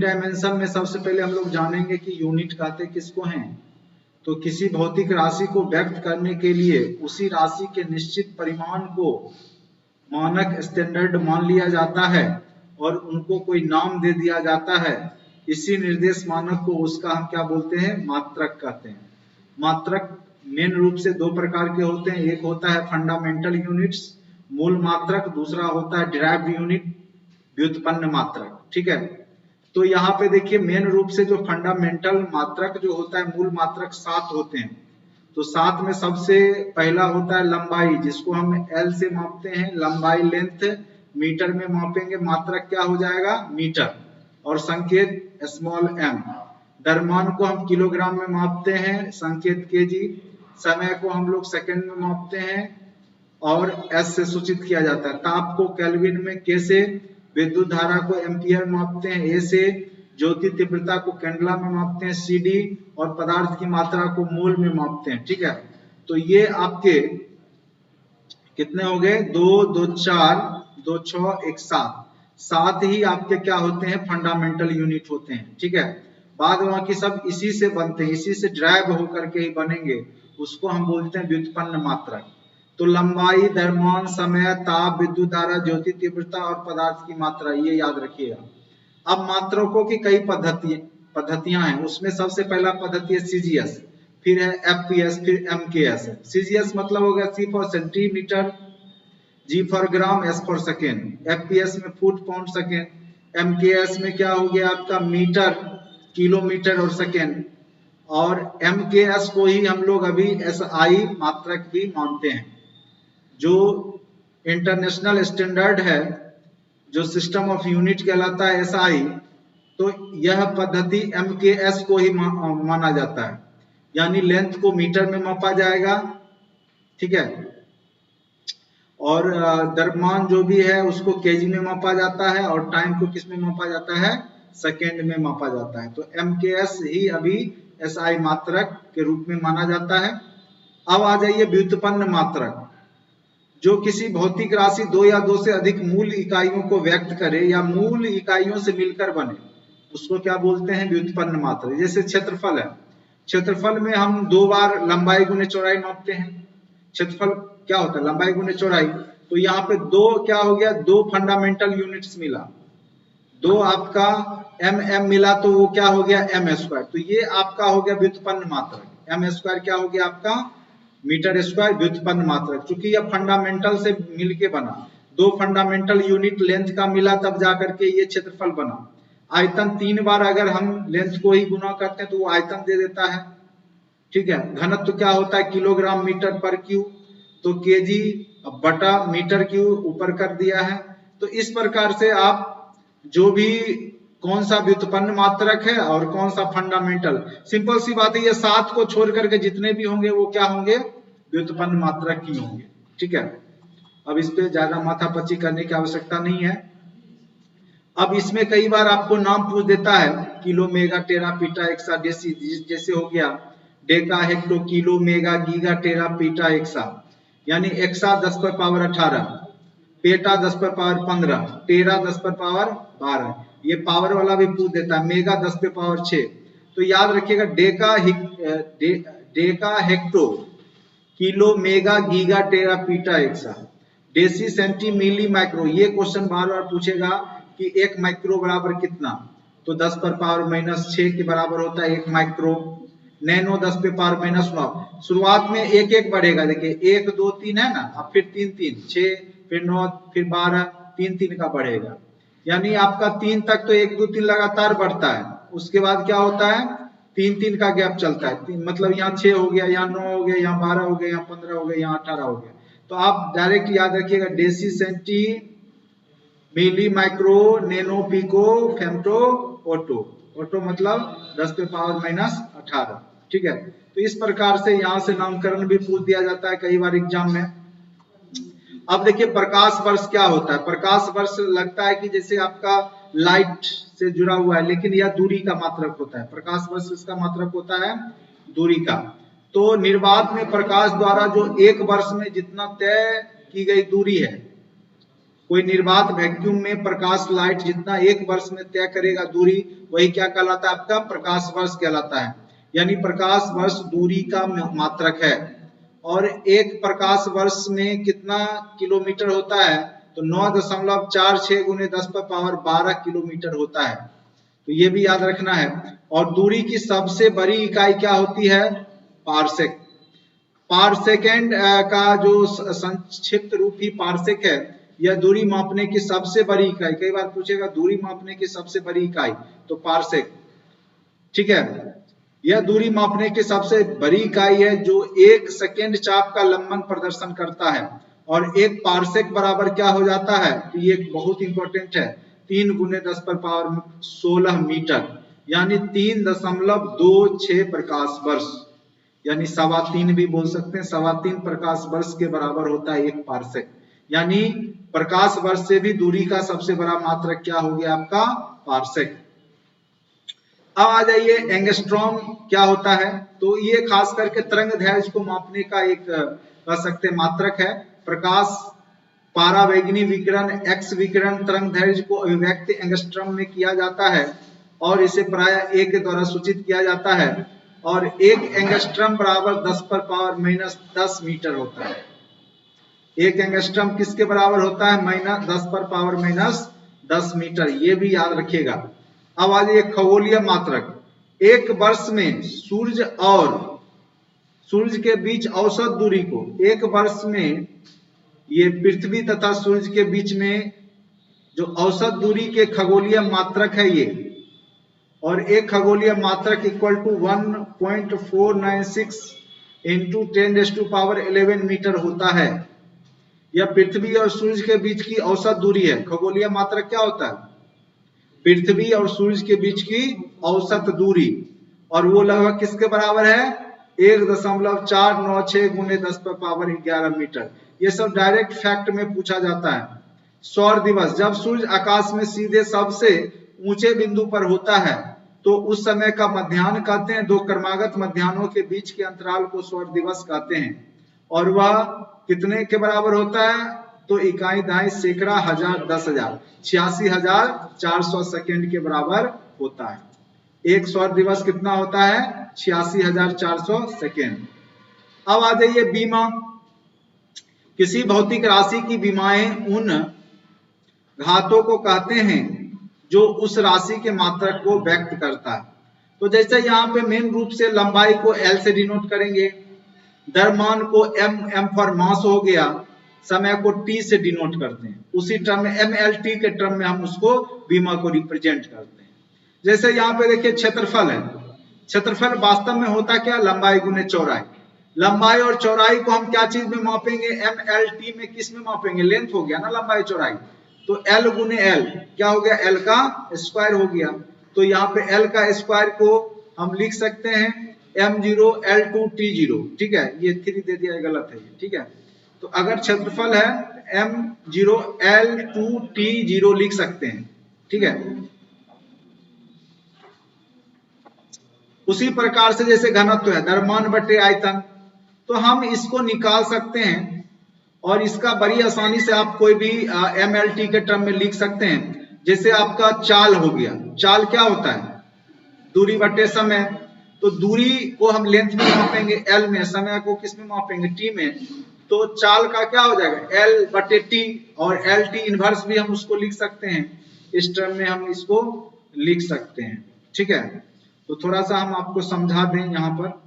Dimension में सबसे पहले हम लोग जानेंगे कि यूनिट कहते किसको हैं। तो किसी भौतिक राशि को व्यक्त करने के लिए उसी राशि के निश्चित परिमाण को मानक स्टैंडर्ड मान लिया जाता है और उनको कोई नाम दे दिया जाता है। इसी निर्देश मानक को उसका हम क्या बोलते हैं, मात्रक कहते हैं। मात्रक मेन रूप से दो प्रकार के होते हैं, एक होता है फंडामेंटल यूनिट्स मूल मात्रक, दूसरा होता है डिराइव्ड यूनिट व्युत्पन्न मात्रक। ठीक है, तो यहाँ पे देखिए मेन रूप से जो फंडामेंटल मात्रक जो होता है मूल मात्रक 7 होते हैं। तो 7 में सबसे पहला होता है लंबाई, जिसको हम L से मापते हैं, लंबाई लेंथ मीटर में मापेंगे, मात्रक क्या हो जाएगा मीटर, और संकेत स्मॉल m। द्रव्यमान को हम किलोग्राम में मापते हैं, संकेत केजी। समय को हम लोग सेकंड में मापते हैं और S से सूचित किया जाता है। ताप को केल्विन में, K से, विद्युत धारा को एम्पियर मापते हैं, A से, ज्योति तीव्रता को कैंडला में मापते हैं, CD, और पदार्थ की मात्रा को मोल में मापते हैं। ठीक है, तो ये आपके कितने हो गए, 2 2 4 2 6 1 7, 7 ही आपके क्या होते हैं, फंडामेंटल यूनिट होते हैं। ठीक है, बाद बाकी सब इसी से बनते हैं, इसी से ड्राइव होकर के ही बनेंगे, उसको हम बोलते हैं व्युत्पन्न मात्रक। तो लंबाई, द्रव्यमान, समय, ताप, विद्युत धारा, ज्योति तीव्रता और पदार्थ की मात्रा, ये याद रखिएगा। अब मात्रकों की कई पद्धतियां हैं, उसमें सबसे पहला पद्धति है सीजीएस, फिर है एफपीएस, फिर एमकेएस। सीजीएस मतलब हो गया C for centimetre, G for gram, S for second. FPS में फुट, पाउंड, सेकेंड। एमकेएस में क्या हो गया आपका मीटर, किलोमीटर और सेकेंड। और एमकेएस को ही हम लोग अभी एसआई मात्रक भी मानते हैं, जो इंटरनेशनल स्टैंडर्ड है, जो सिस्टम ऑफ यूनिट कहलाता है एसआई। तो यह पद्धति एमकेएस को ही माना जाता है, यानी लेंथ को मीटर में मापा जाएगा। ठीक है, और द्रव्यमान जो भी है उसको केजी में मापा जाता है, और टाइम को किस में मापा जाता है, सेकेंड में मापा जाता है। तो एमकेएस ही अभी एसआई मात्रक के रूप में माना जाता है। अब आ जाइए व्युत्पन्न मात्रक, जो किसी भौतिक राशि 2 या 2 से अधिक मूल इकाइयों को व्यक्त करे या मूल इकाइयों से मिलकर बने, उसको क्या बोलते हैं, व्युत्पन्न मात्रक। जैसे क्षेत्रफल है, क्षेत्रफल में हम 2 बार लंबाई गुने चौड़ाई मापते हैं। क्षेत्रफल क्या होता है, लंबाई गुने चौड़ाई। तो यहाँ पे 2 क्या हो गया, 2 फंडामेंटल यूनिट्स मिला, 2 आपका mm मिला, तो वो क्या हो गया m स्क्वायर। तो ये आपका हो गया व्युत्पन्न मात्रक। m स्क्वायर क्या हो गया आपका, मीटर स्क्वायर, व्युत्पन्न मात्रक। चूंकि यह फंडामेंटल से मिलके बना, 2 फंडामेंटल यूनिट लेंथ का मिला, तब जाकर के ये क्षेत्रफल बना। आयतन 3 बार अगर हम लेंथ को ही गुना करते हैं तो वो आयतन दे देता है। ठीक है, घनत्व तो क्या होता है, किलोग्राम मीटर पर क्यूब, तो केजी बटा मीटर क्यूब ऊपर कर दिया है। तो इस प्रकार से आप जो भी कौन सा व्युत्पन्न मात्रक है और कौन सा फंडामेंटल, सिंपल सी बात है, ये 7 को छोड़ करके जितने भी होंगे वो क्या होंगे, व्युत्पन्न मात्रक ही होंगे। ठीक है, अब इस पे ज्यादा माथापच्ची करने की आवश्यकता नहीं है। अब इसमें कई बार आपको नाम पूछ देता है, kilo, mega, tera, peta, exa, deci. जैसे हो गया deca, hecto, kilo, mega, giga, tera, peta, exa. यानी एक्सा 10 पर पावर 18, पेटा 10 पर पावर 15, टेरा 10 पर पावर 12। ये पावर वाला भी पूछ देता है, मेगा 10 पे पावर 6। तो याद रखिएगा deca, hecto, kilo, mega, giga, tera, peta, exa. Deci, centi, milli, micro. ये क्वेश्चन बार बार पूछेगा कि 1 माइक्रो बराबर कितना, तो 10 पर पावर -6 के बराबर होता है 1 माइक्रो। नैनो 10 पे पावर -9। शुरुआत में 1 1 बढ़ेगा, देखिए 1 2 3 है ना, अब फिर 3 3 6, फिर 9, फिर 12, 3 3 का बढ़ेगा। यानी आपका 3 तक तो 1 2 3 लगातार बढ़ता है, उसके बाद क्या होता है, 3 3 का गैप चलता है। मतलब यहाँ 6 हो गया, यहाँ 9 हो गया, यहाँ 12 हो गया, यहाँ 15 हो गया, यहाँ 18 हो गया। तो आप डायरेक्ट याद रखिएगा deci, centi, milli, micro, nano, pico, femto, atto. Atto मतलब 10 पे पावर -18। ठीक है, तो इस प्रकार से यहाँ से नामकरण भी पूछ दिया जाता है कई बार एग्जाम में। अब देखिए प्रकाश वर्ष क्या होता है। प्रकाश वर्ष लगता है कि जैसे आपका लाइट से जुड़ा हुआ है, लेकिन यह दूरी का मात्रक होता है। प्रकाश वर्ष इसका मात्रक होता है दूरी का। तो निर्वात में प्रकाश द्वारा जो 1 वर्ष में जितना तय की गई दूरी है, कोई निर्वात वैक्यूम में प्रकाश लाइट जितना एक वर्ष में तय करेगा दूरी, वही क्या कहलाता है आपका प्रकाश वर्ष कहलाता है। यानी प्रकाश वर्ष दूरी का मात्रक है। और एक प्रकाश वर्ष में कितना किलोमीटर होता है, तो 9.46 गुने 10⁻12 किलोमीटर होता है। तो ये भी याद रखना है। और दूरी की सबसे बड़ी इकाई क्या होती है, पारसेक। पारसेकेंड का जो संक्षिप्त रूप ही पारसेक है, यह दूरी मापने की सबसे बड़ी इकाई, कई बार पूछेगा दूरी मापने की सबसे बड़ी इकाई, तो पारसेक, ठीक है। यह दूरी मापने की सबसे बड़ी इकाई है जो 1 सेकेंड चाप का लंबन प्रदर्शन करता है। और एक पारसेक बराबर क्या हो जाता है, तो ये बहुत इंपॉर्टेंट है, 3 गुने 10⁻16 मीटर, यानी 3.26 प्रकाश वर्ष, यानी 3.25 भी बोल सकते हैं, 3.25 प्रकाश वर्ष के बराबर होता है एक पारसेक। यानी प्रकाश वर्ष से भी दूरी का सबसे बड़ा मात्रक क्या हो गया आपका, पारसेक। अब आ जाइए एंगस्ट्रॉम क्या होता है, तो ये खास करके तरंग दैर्ध्य को मापने का एक कह सकते मात्रक है। प्रकाश पारावैगनी विकिरण एक्स विकिरण तरंग दैर्ध्य को अभिव्यक्ति एंगस्ट्रॉम में किया जाता है और इसे प्रायः ए के द्वारा सूचित किया जाता है। और एक एंगस्ट्रॉम बराबर 10⁻−10 मीटर होता है। एक एंगस्ट्रॉम किसके बराबर होता है, -10⁻−10 मीटर, ये भी याद रखिएगा। अब आ जाइए खगोलीय मात्रक। एक वर्ष में सूर्य और सूर्य के बीच औसत दूरी को, एक वर्ष में ये पृथ्वी तथा सूर्य के बीच में जो औसत दूरी के खगोलीय मात्रक है ये, और एक खगोलीय मात्रक इक्वल टू 1.496 इंटू 10⁻11 मीटर होता है। यह पृथ्वी और सूर्य के बीच की औसत दूरी है। खगोलीय मात्रक क्या होता है, पृथ्वी और सूर्य के बीच की औसत दूरी, और वो लगभग किसके बराबर है, 1.496 गुने 10⁻11 मीटर। ये सब डायरेक्ट फैक्ट में पूछा जाता है। सौर दिवस, जब सूर्य आकाश में सीधे सबसे ऊंचे बिंदु पर होता है तो उस समय का मध्याह्न कहते हैं। दो क्रमागत मध्याह्नों के बीच के अंतराल को सौर दिवस कहते हैं। और वह कितने के बराबर होता है, तो इकाई दाई सैकड़ा, हजार, 10,000, 86,400 सेकेंड के बराबर होता है। एक सौर दिवस कितना होता है, 86,400 सेकेंड। अब आ जाइए बीमा। किसी भौतिक राशि की बीमाएं उन घातों को कहते हैं जो उस राशि के मात्रक को व्यक्त करता है। तो जैसे यहाँ पे मेन रूप से लंबाई को L से डिनोट करेंगे, द्रव्यमान को M फॉर मास हो गया, समय को T से डिनोट करते हैं। उसी टर्म में MLT के टर्म में हम उसको बीमा को रिप्रेजेंट करते हैं। जैसे यहाँ पे देखिए क्षेत्रफल है। क्षेत्रफल वास्तव में होता क्या, लंबाई गुने चौड़ाई। लंबाई और चौड़ाई को हम क्या चीज में मापेंगे, MLT में किस में मापेंगे, लेंथ हो गया ना लंबाई चौड़ाई, तो L गुने L क्या हो गया, L का स्क्वायर हो गया। तो यहाँ पे L का स्क्वायर को हम लिख सकते हैं M0 L2 T0, ठीक है, ये 3 दे दिया है, गलत है ये, ठीक है। तो अगर क्षेत्रफल है M0 L2 T0 लिख सकते हैं, ठीक है। उसी प्रकार से जैसे घनत्व है द्रव्यमान बटे आयतन, तो हम इसको निकाल सकते हैं और इसका बड़ी आसानी से आप कोई भी MLT के टर्म में लिख सकते हैं। जैसे आपका चाल हो गया, चाल क्या होता है, दूरी बटे समय। तो दूरी को हम लेंथ में मापेंगे L में, समय को किस में मापेंगे, T में। तो चाल का क्या हो जाएगा, L बटे T, और LT इनवर्स भी हम उसको लिख सकते हैं। इस टर्म में हम इसको लिख सकते हैं, ठीक है। तो थोड़ा सा हम आपको समझा दें यहाँ पर।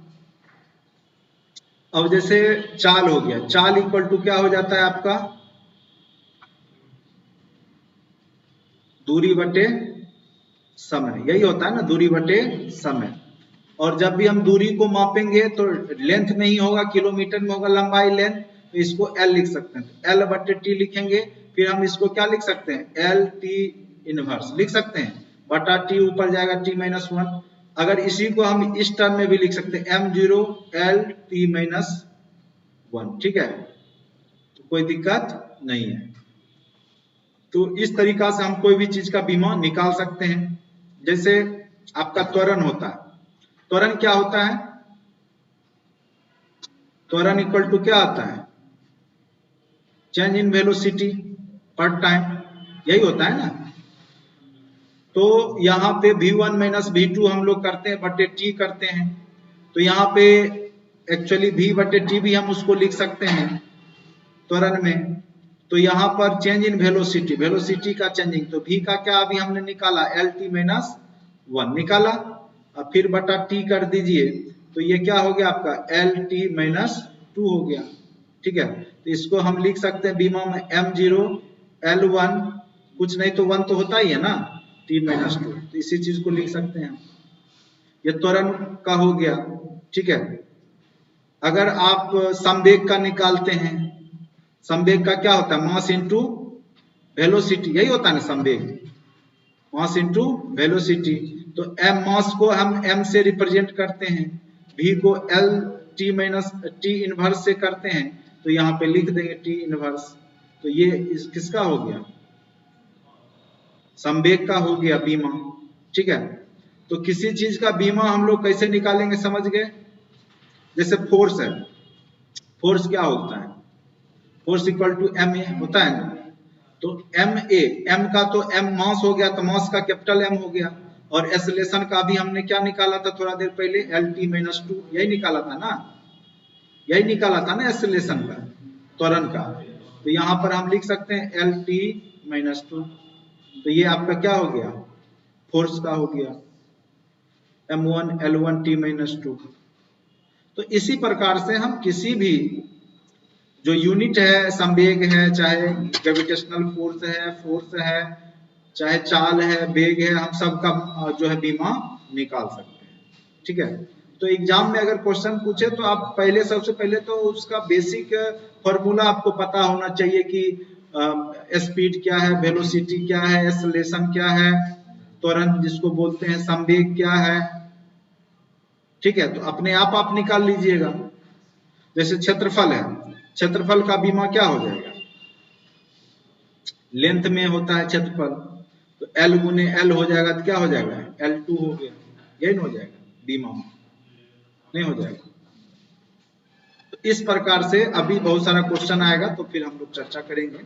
अब जैसे चाल हो गया, चाल इक्वल टू क्या हो जाता है आपका, दूरी बटे समय, यही होता है ना, दूरी बटे समय। और जब भी हम दूरी को मापेंगे तो लेंथ में ही होगा, किलोमीटर में होगा लंबाई लेंथ, तो इसको L लिख सकते हैं। तो L बटे T लिखेंगे, फिर हम इसको क्या लिख सकते हैं, LT इनवर्स लिख सकते हैं, बटा T ऊपर जाएगा T-1। अगर इसी को हम इस टर्म में भी लिख सकते हैं M0 LT-1, ठीक है, तो कोई दिक्कत नहीं है। तो इस तरीका से हम कोई भी चीज का बीमा निकाल सकते हैं। जैसे आपका त्वरण होता है, त्वरण क्या होता है, त्वरण इक्वल टू क्या आता है, चेंज इन वेलोसिटी, पर टाइम, यही होता है ना। तो यहाँ पे v1 माइनस v2 हम लोग करते हैं बटे t करते हैं, तो यहाँ पे एक्चुअली v बटे t भी हम उसको लिख सकते हैं त्वरण में। तो यहाँ पर चेंज इन वेलोसिटी, वेलोसिटी का चेंजिंग, तो v का क्या अभी हमने निकाला lt माइनस 1 निकाला, अब फिर बटा t कर दीजिए, तो ये क्या हो गया आपका lt माइनस 2 हो गया। ठीक है, तो इसको हम लिख सकते हैं बीमा में m0 l1, कुछ नहीं तो 1 तो होता ही है ना, t माइनस 2, तो इसी चीज को लिख सकते हैं। ये त्वरण का हो गया। ठीक है, अगर आप संवेग का निकालते हैं, संवेग का क्या होता है मास इंटू वेलोसिटी, यही होता है ना संवेग, मास इंटू वेलोसिटी। तो m मास को हम m से रिप्रेजेंट करते हैं, v को l t minus t inverse से करते हैं, तो यहाँ पे लिख देंगे t इनवर्स। तो ये किसका हो गया, संवेग का हो गया बीमा। ठीक है, तो किसी चीज का बीमा हम लोग कैसे निकालेंगे समझ गए। जैसे फोर्स है, फोर्स क्या होता है, force equal to M A होता है ना। तो एम ए, एम का तो एम मास हो गया, तो मास का कैपिटल एम हो गया, और एक्सेलरेशन का भी हमने क्या निकाला था थोड़ा देर पहले, एल टी माइनस 2, यही निकाला था ना, यही निकाला था ना एक्सेलरेशन का, त्वरण का। तो यहाँ पर हम लिख सकते हैं एल टी माइनस 2, तो ये आपका क्या हो गया फोर्स का हो गया m1 l1 t माइनस 2। तो इसी प्रकार से हम किसी भी जो यूनिट है, संवेग है, चाहे ग्रेविटेशनल फोर्स है, चाहे चाल है, वेग है, हम सबका जो है बीमा निकाल सकते हैं। ठीक है, तो एग्जाम में अगर क्वेश्चन पूछे तो आप पहले सबसे पहले तो उसका बेसिक फॉर्मूला आपको पता होना चाहिए कि स्पीड क्या है, वेलोसिटी क्या है, एक्सेलरेशन क्या है, त्वरण जिसको बोलते हैं, संवेग क्या है। ठीक है, तो अपने आप निकाल लीजिएगा। जैसे क्षेत्रफल है, क्षेत्रफल का बीमा क्या हो जाएगा, लेंथ में होता है क्षेत्रफल, तो L गुने L हो जाएगा, तो क्या हो जाएगा L2 हो गया, यही हो जाएगा बीमा, नहीं हो जाएगा। तो इस प्रकार से अभी बहुत सारा क्वेश्चन आएगा, तो फिर हम लोग चर्चा करेंगे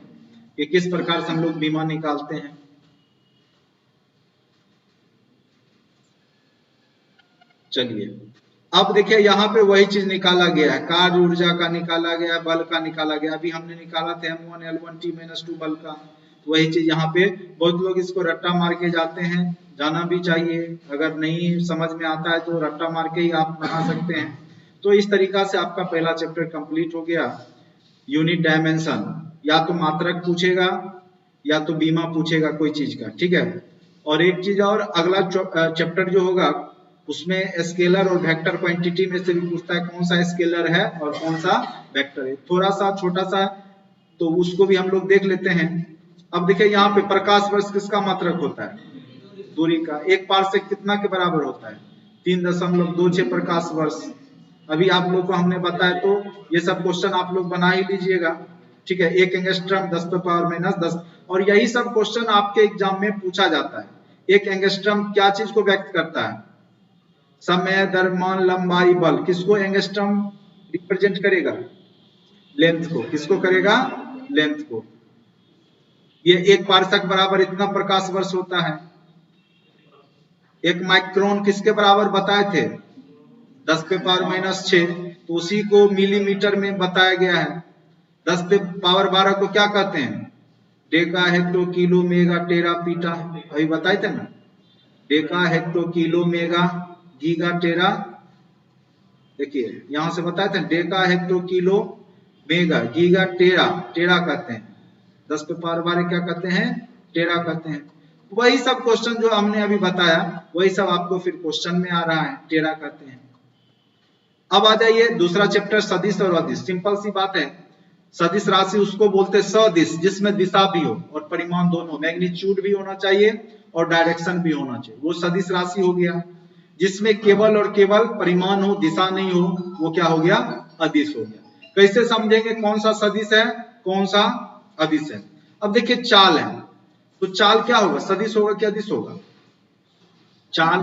कि किस प्रकार से हम लोग बीमा निकालते हैं। चलिए, अब देखिए यहाँ पे वही चीज निकाला गया है, कार्य ऊर्जा का निकाला गया, बल का निकाला गया। अभी हमने निकाला था m1 l1 t माइनस 2 बल का, तो वही चीज यहाँ पे बहुत लोग इसको रट्टा मार के जाते हैं, जाना भी चाहिए, अगर नहीं समझ में आता है तो रट्टा मार के ही आप बना सकते हैं। तो इस तरीका से आपका पहला चैप्टर कंप्लीट हो गया। यूनिट डायमेंशन, या तो मात्रक पूछेगा या तो बीमा पूछेगा कोई चीज का। ठीक है, और एक चीज और, अगला चैप्टर जो होगा उसमें स्केलर और वेक्टर क्वांटिटी में से भी पूछता है, कौन सा स्केलर है और कौन सा वेक्टर है, थोड़ा सा छोटा सा, तो उसको भी हम लोग देख लेते हैं। अब देखिए यहाँ पे प्रकाश वर्ष किसका मात्रक होता है, दूरी का। एक पारसेक कितना के बराबर होता है, 3.26 प्रकाश वर्ष। अभी आप लोग को हमने बताया, तो ये सब क्वेश्चन आप लोग बना ही लीजिएगा। ठीक है, एक एंगस्ट्रम 10 पे पावर माइनस 10, और यही सब क्वेश्चन आपके एग्जाम में पूछा जाता है। एक एंगस्ट्रम क्या चीज को व्यक्त करता है, समय, द्रव्यमान, लंबाई, बल। किसको एंगस्ट्रम रिप्रेजेंट करेगा, लेंथ को। किसको करेगा, लेंथ को। ये एक पारसक बराबर इतना प्रकाश वर्ष होता है। एक माइक्रोन किसके बराबर बताए थे, 10 पे पावर माइनस 6, तो उसी को मिलीमीटर में बताया गया है। 10 पे पावर 12 को क्या कहते हैं, deca, hecto, kilo, mega, tera, peta, अभी बताए थे ना, deca, hecto, kilo, mega, giga, tera. देखिए यहां से बताए थे, deca, hecto, kilo, mega, giga, tera, tera कहते हैं। 10 पे पावर 12 क्या कहते हैं, टेरा कहते हैं। वही सब क्वेश्चन जो हमने अभी बताया, वही सब आपको फिर क्वेश्चन में आ रहा है, टेरा कहते हैं। अब आ जाइए दूसरा चैप्टर, सदिश और अदिश। सिंपल सी बात है, सदिश राशि उसको बोलते हैं सदिश, जिसमें दिशा भी हो और परिमाण दोनों, मैग्नीट्यूड भी होना चाहिए और डायरेक्शन भी होना चाहिए, वो सदिश राशि हो गया। जिसमें केवल और केवल परिमाण हो, दिशा नहीं हो, वो क्या हो गया, अदिश हो गया। कैसे समझेंगे कौन सा सदिश है कौन सा अदिश है। अब देखिए चाल है, तो चाल क्या होगा, सदिश होगा कि अदिश होगा, चाल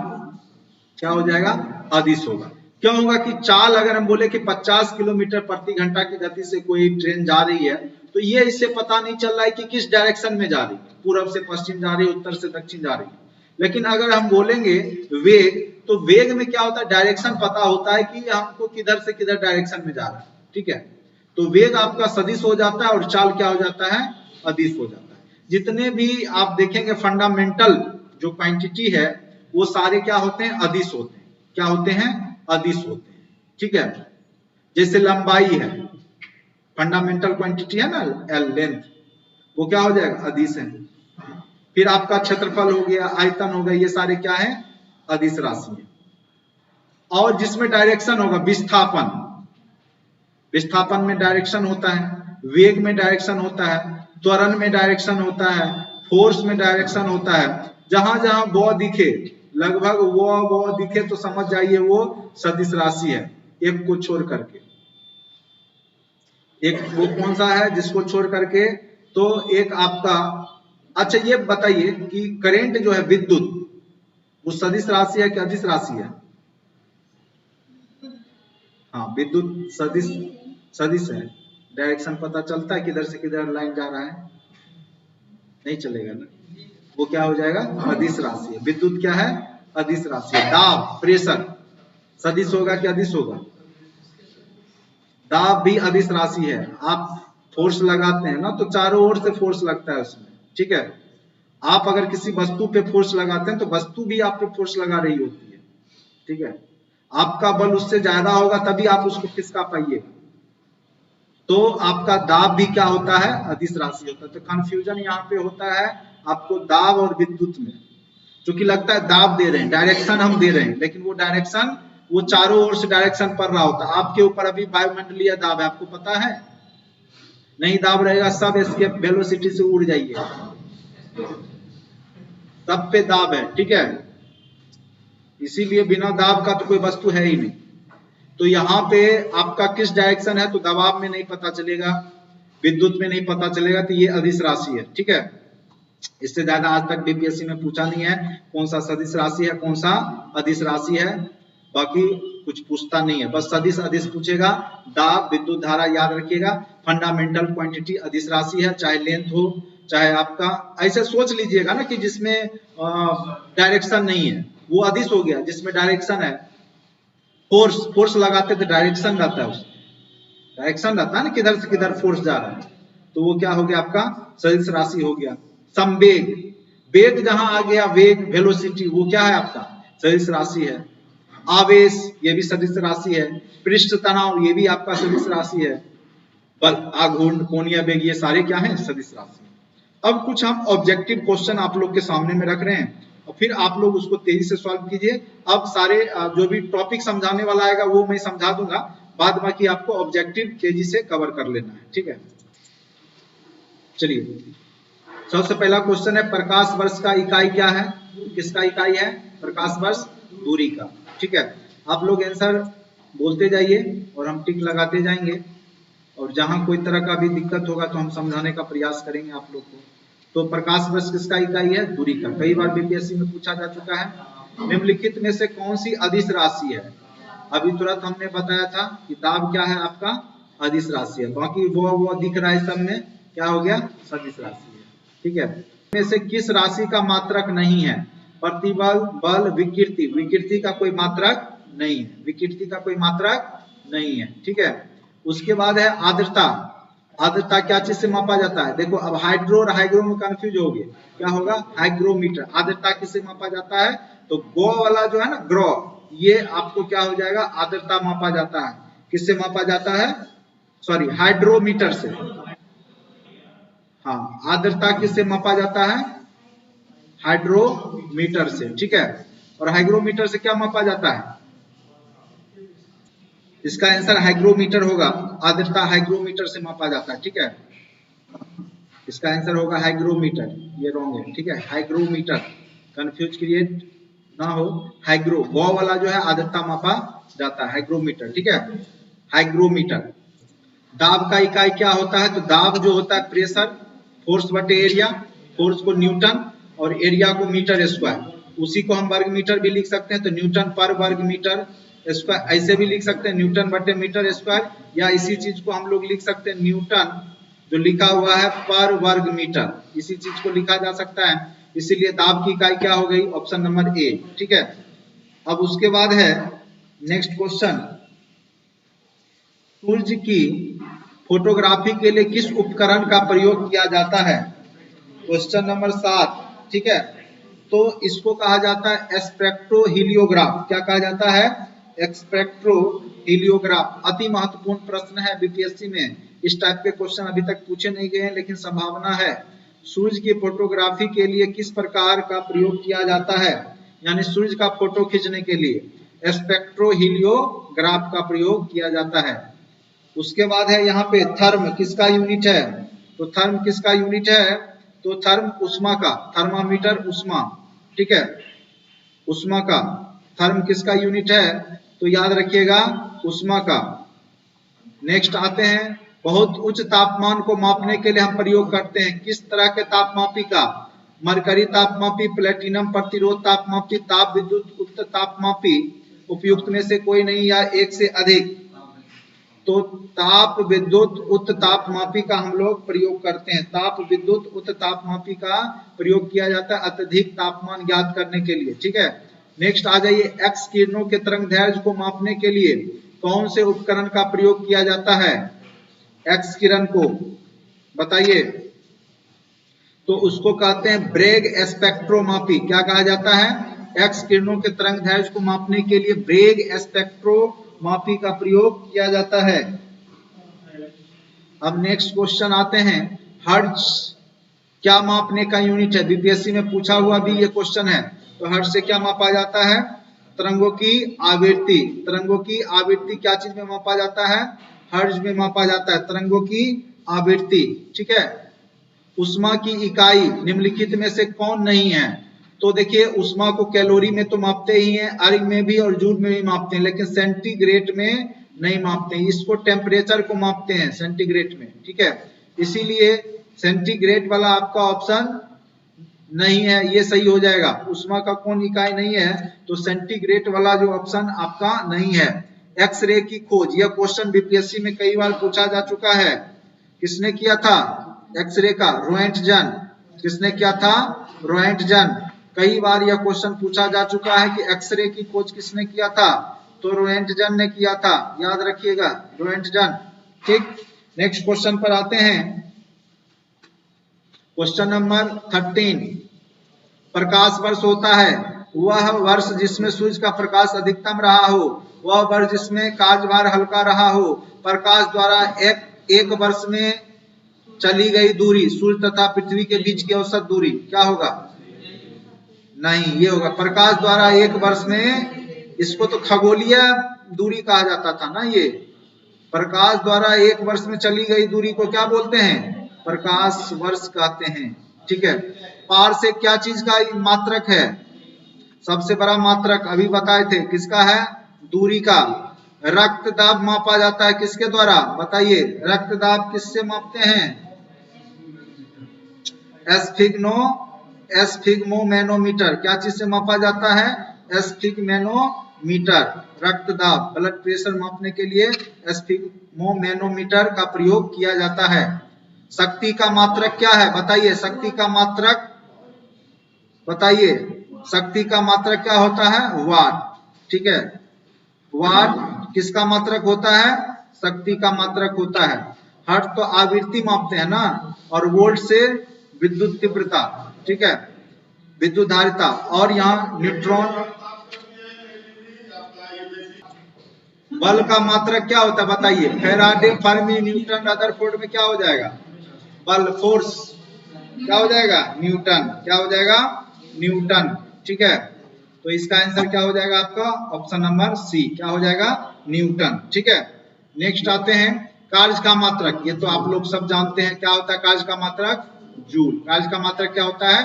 क्या हो जाएगा, अदिश होगा। क्या होगा कि चाल अगर हम बोले कि 50 किलोमीटर प्रति घंटा की गति से कोई ट्रेन जा रही है, तो ये इससे पता नहीं चल रहा है कि किस डायरेक्शन में जा रही है, पूरब से पश्चिम जा रही है, उत्तर से दक्षिण जा रही है। लेकिन अगर हम बोलेंगे वेग, तो वेग में क्या होता है, डायरेक्शन पता होता है कि हमको किधर से किधर डायरेक्शन में जा रहा है, ठीक है। तो वेग आपका सदिश हो जाता है और चाल क्या हो जाता है, अदिश हो जाता है। जितने भी आप देखेंगे फंडामेंटल जो क्वांटिटी है वो सारे क्या होते हैं, अदिश होते हैं। क्या होते हैं, अदिश होते हैं, ठीक है। जैसे लंबाई है, फंडामेंटल क्वांटिटी है ना, एल लेंथ, वो क्या हो जाएगा, अदिश है। फिर आपका क्षेत्रफल हो गया, आयतन हो गया, ये सारे क्या है, अदिश राशि है। और जिसमें डायरेक्शन होगा, विस्थापन, विस्थापन में डायरेक्शन होता है, वेग में डायरेक्शन होता है, त्वरण में डायरेक्शन होता है, फोर्स में डायरेक्शन होता है। जहां जहां वो दिखे, लगभग वो दिखे तो समझ जाइए वो सदिश राशि है, एक को छोड़ करके। एक वो कौन सा है जिसको छोड़ करके, तो एक आपका, अच्छा ये बताइए कि करंट जो है विद्युत, वो सदिश राशि है कि अदिश राशि है? हाँ, विद्युत सदिश, सदिश है। डायरेक्शन पता चलता है किधर से किधर लाइन जा रहा है, नहीं चलेगा ना, वो क्या हो जाएगा, अदिश राशि है। विद्युत क्या है, अदिश राशि है। दाब, प्रेशर सदिश होगा कि अदिश होगा? दाब भी अदिश राशि है। आप फोर्स लगाते हैं ना, तो चारों ओर से फोर्स लगता है उसमें, ठीक है। आप अगर किसी वस्तु पे फोर्स लगाते हैं तो वस्तु भी आप पे फोर्स लगा रही होती है, ठीक है। आपका बल उससे ज्यादा होगा तभी आप उसको खिसका पाइएगा। तो आपका दाब भी क्या होता है, अदिश राशि होता है। तो कंफ्यूजन यहाँ पे होता है आपको दाब और विद्युत में, क्योंकि लगता है दाब दे रहे हैं, डायरेक्शन हम दे रहे हैं, लेकिन वो डायरेक्शन वो चारों ओर से डायरेक्शन पड़ रहा होता है। आपके ऊपर अभी वायुमंडलीय दाब है, आपको पता है? नहीं दाब रहेगा सब एस्केप वेलोसिटी से उड़ जाइए, सब पे दाब है, ठीक है। इसीलिए बिना दाब का तो कोई वस्तु है ही नहीं। तो यहाँ पे आपका किस डायरेक्शन है, तो दबाव में नहीं पता चलेगा, विद्युत में नहीं पता चलेगा, तो ये अदिश राशि है, ठीक है। इससे ज्यादा आज तक बीपीएससी में पूछा नहीं है कौन सा सदिश राशि है, कौन सा अदिश राशि है, बाकी कुछ पूछता नहीं है, बस सदिश अदिश पूछेगा। दाब, विद्युत धारा याद रखिएगा। फंडामेंटल क्वांटिटी अदिश राशि है, चाहे लेंथ हो चाहे आपका, ऐसे सोच लीजिएगा ना कि जिसमें डायरेक्शन नहीं है वो अदिश हो गया, जिसमें डायरेक्शन है, फोर्स, फोर्स लगाते तो डायरेक्शन रहता है, उसमें डायरेक्शन रहता है ना, किधर से किधर फोर्स जा रहा है, तो वो क्या हो गया, आपका सदिश राशि हो गया। संवेग, वेग जहां आ गया, वेग वेलोसिटी, वो क्या है आपका सदिश राशि है। आवेश, ये भी सदिश राशि है। पृष्ठ तनाव, ये भी आपका सदिश राशि है। बल, आघूर्ण, कोणीय वेग, ये सारे क्या हैं, सदिश राशि। अब कुछ हम ऑब्जेक्टिव क्वेश्चन आप लोग के सामने में रख रहे हैं और फिर आप लोग उसको तेजी से सॉल्व कीजिए। अब सारे जो भी टॉपिक समझाने वाला आएगा वो मैं समझा दूंगा, बाद बाकी आपको ऑब्जेक्टिव तेजी से कवर कर लेना है, ठीक है। चलिए, सबसे पहला क्वेश्चन है, प्रकाश वर्ष का इकाई क्या है? किसका इकाई है? प्रकाश वर्ष, दूरी का, ठीक है। आप लोग आंसर बोलते जाइए और हम टिक लगाते जाएंगे, और जहां कोई तरह का भी दिक्कत होगा तो हम समझाने का प्रयास करेंगे आप लोग को। तो प्रकाश वर्ष किसका इकाई है? दूरी का। कई बार बीपीएससी में पूछा जा चुका है। निम्नलिखित में से कौन सी अदिश राशि है? अभी तुरंत हमने बताया था कि दाब क्या है आपका, अदिश राशि है। बाकी वो दिख रहा है सब में क्या हो गया, सदिश राशि है, ठीक है। में से किस राशि का मात्रक नहीं है? प्रतिबल, बल, विकृति, विकृति का कोई मात्रक नहीं है, विकृति का कोई मात्रक नहीं है, ठीक है। उसके बाद है आर्द्रता। आर्द्रता क्या चीज से मापा जाता है? देखो अब हाइड्रो और हाइग्रो में कंफ्यूज हो गए, क्या होगा, हाइग्रोमीटर। आर्द्रता किससे मापा जाता है? तो गो वाला जो है ना, ग्रो, ये आपको क्या हो जाएगा, आर्द्रता मापा जाता है। किससे मापा जाता है? सॉरी, हाइड्रोमीटर से। हाँ, आर्द्रता किससे मापा जाता है? हाइड्रोमीटर से, ठीक है। और हाइग्रोमीटर से क्या मापा जाता है? इसका आंसर हाइग्रोमीटर होगा। आर्द्रता हाइग्रोमीटर से मापा जाता है, ठीक है। इसका आंसर होगा हाइग्रोमीटर, ये रॉन्ग है, ठीक है। हाइग्रोमीटर, कंफ्यूज क्रिएट ना हो, हाइग्रो, वो वाला जो है आर्द्रता मापा जाता है, हाइग्रोमीटर, ठीक है। हाइग्रोमीटर। दाब का इकाई क्या होता है? तो दाब जो होता है प्रेशर, फोर्स बटे एरिया, फोर्स को न्यूटन और एरिया को मीटर स्क्वायर, उसी को हम वर्ग मीटर भी लिख सकते हैं। तो न्यूटन पर वर्ग मीटर स्क्वायर, ऐसे भी लिख सकते हैं न्यूटन बटे मीटर स्क्वायर, या इसी चीज को हम लोग लिख सकते हैं न्यूटन जो लिखा हुआ है पर वर्ग मीटर, इसी चीज को लिखा जा सकता है। इसीलिए दाब की इकाई क्या हो गई, ऑप्शन नंबर ए। ठीक है, अब उसके बाद है नेक्स्ट क्वेश्चन, सूर्य की फोटोग्राफी के लिए किस उपकरण का प्रयोग किया जाता है? Question number 7। ठीक है, तो इसको कहा जाता है स्पेक्ट्रोहीलियोग्राफ। क्या कहा जाता है? स्पेक्ट्रोहीलियोग्राफ। अति महत्वपूर्ण प्रश्न है बीपीएससी में, इस टाइप के क्वेश्चन अभी तक पूछे नहीं गए हैं लेकिन संभावना है। सूर्य की फोटोग्राफी के लिए किस प्रकार का प्रयोग किया जाता है, यानी सूर्य का फोटो खींचने के लिए स्पेक्ट्रोहीलियोग्राफ का प्रयोग किया जाता है। उसके बाद है यहाँ पे थर्म किसका यूनिट है? तो थर्म किसका यूनिट है? तो थर्म उष्मा का, थर्मामीटर उष्मा। ठीक है, उष्मा का थर्म किसका यूनिट है? तो याद रखिएगा उष्मा का। नेक्स्ट आते हैं, बहुत उच्च तापमान को मापने के लिए हम प्रयोग करते हैं किस तरह के तापमापी का? मरकरी तापमापी, प्लेटिनम प्रतिरोध तापमापी, ताप विद्युत उत्त तापमापी, उपयुक्त में से कोई नहीं या एक से अधिक? तो ताप विद्युत उत्त तापमापी का हम लोग प्रयोग करते हैं, ताप विद्युत उत्त तापमापी का प्रयोग किया जाता है अत्यधिक तापमान ज्ञात करने के लिए। ठीक है, नेक्स्ट आ जाइए, एक्स किरणों के तरंगदैर्घ्य को मापने के लिए कौन से उपकरण का प्रयोग किया जाता है? एक्स किरण को बताइए। तो उसको कहते हैं ब्रेग स्पेक्ट्रोमापी। क्या कहा जाता है? एक्स किरणों के तरंगदैर्घ्य को मापने के लिए ब्रेग स्पेक्ट्रोमापी का प्रयोग किया जाता है। अब नेक्स्ट क्वेश्चन आते हैं, हर्ट्ज क्या मापने का यूनिट है? बीपीएससी में पूछा हुआ भी ये क्वेश्चन है। तो हर्ट्ज से क्या मापा जाता है? तरंगों की आवृत्ति। तरंगों की आवृत्ति क्या चीज में मापा जाता है? हर्ट्ज में मापा जाता है तरंगों की आवृत्ति। ठीक है, उष्मा की इकाई निम्नलिखित में से कौन नहीं है? तो देखिए उष्मा को कैलोरी में तो मापते ही हैं, अर्ग में भी और जूल में भी मापते हैं, लेकिन सेंटीग्रेड में नहीं मापते हैं। इसको टेम्परेचर को मापते हैं सेंटीग्रेड में। ठीक है, इसीलिए सेंटीग्रेड वाला आपका ऑप्शन नहीं है, ये सही हो जाएगा। उष्मा का कौन इकाई नहीं है? तो सेंटीग्रेड वाला जो ऑप्शन आपका नहीं है। एक्सरे की खोज, यह क्वेश्चन बीपीएससी में कई बार पूछा जा चुका है। किसने किया था एक्सरे का? रोएंटजन। किसने किया था? रोएंटजन। कई बार यह क्वेश्चन पूछा जा चुका है कि एक्सरे की खोज किसने किया था? तो रोएंटजन ने किया था, याद रखिएगा रोएंटजन। ठीक, नेक्स्ट क्वेश्चन पर आते हैं, क्वेश्चन नंबर 13। प्रकाश वर्ष होता है वह वर्ष जिसमें सूर्य का प्रकाश अधिकतम रहा हो, वह वर्ष जिसमें कार्यभार हल्का रहा हो। प्रकाश द्वारा एक वर्ष में चली गई दूरी सूर्य तथा पृथ्वी के बीच की औसत दूरी क्या होगा? नहीं, ये होगा प्रकाश द्वारा एक वर्ष में, इसको तो खगोलीय दूरी कहा जाता था ना। ये प्रकाश द्वारा एक वर्ष में चली गई दूरी को क्या बोलते हैं? प्रकाश वर्ष कहते हैं। ठीक है, पार से क्या चीज का मात्रक है? सबसे बड़ा मात्रक अभी बताए थे, किसका है? दूरी का। रक्त दाब मापा जाता है किसके द्वारा? बताइए, रक्त दाब किससे मापते हैं? एस्फिग्मोमैनोमीटर। क्या चीज से मापा जाता है? एस्फिग्मोमैनोमीटर। रक्त दाब, ब्लड प्रेशर मापने के लिए एस्फिग्मोमैनोमीटर का प्रयोग किया जाता है। शक्ति का मात्रक क्या है? बताइए, शक्ति का मात्रक बताइए, शक्ति का मात्रक क्या होता है? वाट। ठीक है, वाट किसका मात्रक होता है? शक्ति का मात्रक होता है। हर्ट्ज तो आवृत्ति मापते हैं ना, और वोल्ट से विद्युत तीव्रता। ठीक है, विद्युत धारिता। और यहाँ न्यूट्रॉन। बल का मात्रक क्या होता है? बताइए, फैराडे, फर्मी, न्यूटन, रदरफोर्ड में क्या हो जाएगा? बल, फोर्स क्या हो जाएगा? न्यूटन। क्या हो जाएगा? न्यूटन। ठीक है, तो इसका आंसर क्या हो जाएगा आपका? Option number C. क्या हो जाएगा? न्यूटन। ठीक है, नेक्स्ट आते हैं, कार्य का मात्रक। ये तो आप लोग सब जानते हैं, क्या होता है कार्य का मात्रक? जूल। कार्य का मात्रक क्या होता है?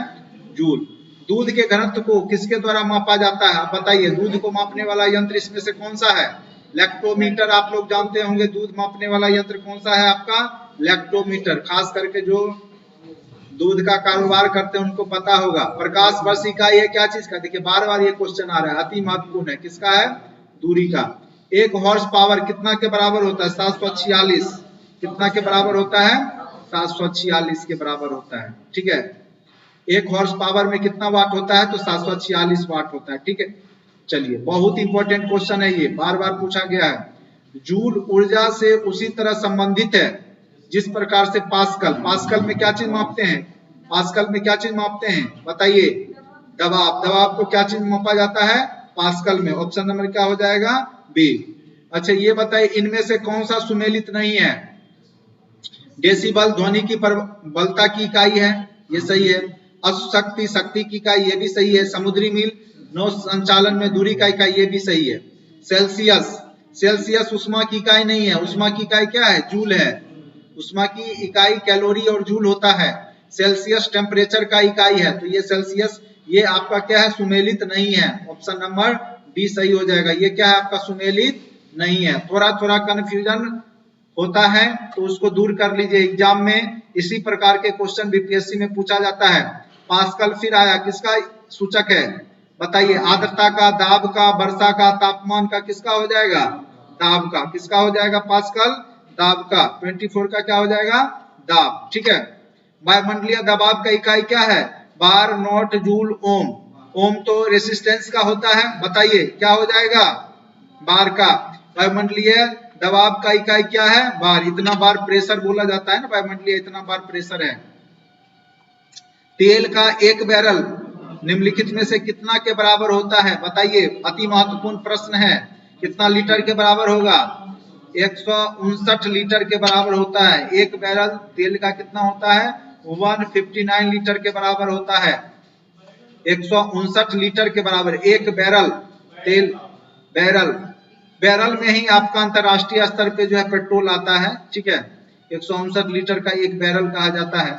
जूल। दूध के घनत्व को किसके द्वारा मापा जाता है? आप बताइए, दूध को मापने वाला यंत्र इसमें से कौन सा है? लैक्टोमीटर। आप लोग जानते होंगे दूध मापने वाला यंत्र कौन सा है आपका? लैक्टोमीटर। खास करके जो दूध का कारोबार करते हैं उनको पता होगा। प्रकाश वर्ष इकाई है क्या चीज का? देखिए बार बार ये क्वेश्चन आ रहा है, अति महत्वपूर्ण है। किसका है? दूरी का। 1 हॉर्स पावर कितना के बराबर होता है? 746। कितना के बराबर होता है? 746 के बराबर होता है। ठीक है, 1 हॉर्स पावर में कितना वाट होता है? तो 746 वाट होता है। ठीक है, चलिए, बहुत इंपॉर्टेंट क्वेश्चन है ये, बार बार पूछा गया है। जूल ऊर्जा से उसी तरह संबंधित है जिस प्रकार से पास्कल। पास्कल में क्या चीज मापते हैं? पास्कल में क्या चीज मापते हैं बताइए? दबाव। दबाव को क्या चीज मापा जाता है? पास्कल में। ऑप्शन नंबर क्या हो जाएगा? बी। अच्छा ये बताइए, इनमें से कौन सा सुमेलित नहीं है? डेसिबल ध्वनि की प्रबलता की इकाई है, ये सही है। अशक्ति शक्ति की इकाई, ये भी सही है। समुद्री मील नौ संचालन में दूरी का इकाई, ये भी सही है। सेल्सियस, सेल्सियस उष्मा की इकाई नहीं है। उष्मा की इकाई क्या है? जूल है। उष्मा की इकाई कैलोरी और जूल होता है। सेल्सियस टेम्परेचर का इकाई है, तो ये सेल्सियस, ये आपका क्या है? सुमेलित नहीं है। ऑप्शन नंबर डी सही हो जाएगा। ये क्या है आपका? सुमेलित नहीं है। थोड़ा थोड़ा कंफ्यूजन होता है तो उसको दूर कर लीजिए। एग्जाम में इसी प्रकार के क्वेश्चन बीपीएससी में पूछा जाता है। पास्कल फिर आया, किसका सूचक है बताइए? आर्द्रता का, दाब का, वर्षा का, तापमान का, किसका हो जाएगा? दाब का। किसका हो जाएगा? पास्कल दाब का। 24 का क्या हो जाएगा? दाब। ठीक है, वायुमंडलीय दबाव का इकाई क्या है? बार, नॉट, जूल, ओम। ओम तो रेसिस्टेंस का होता है, बताइए क्या हो जाएगा? बार का। वायुमंडलीय दबाव का इकाई क्या है? बार। इतना बार प्रेशर बोला जाता है ना, वायुमंडलीय इतना बार प्रेशर है। तेल का 1 बैरल निम्नलिखित में से कितना के बराबर होता है बताइए? अति महत्वपूर्ण प्रश्न है। कितना लीटर के बराबर होगा? 159 लीटर के बराबर होता है। 1 बैरल तेल का कितना होता है? 159 लीटर के बराबर होता है। 159 लीटर के बराबर 1 बैरल तेल। बैरल, बैरल में ही आपका अंतरराष्ट्रीय स्तर पे जो है पेट्रोल आता है। ठीक है, 159 लीटर का 1 बैरल कहा जाता है।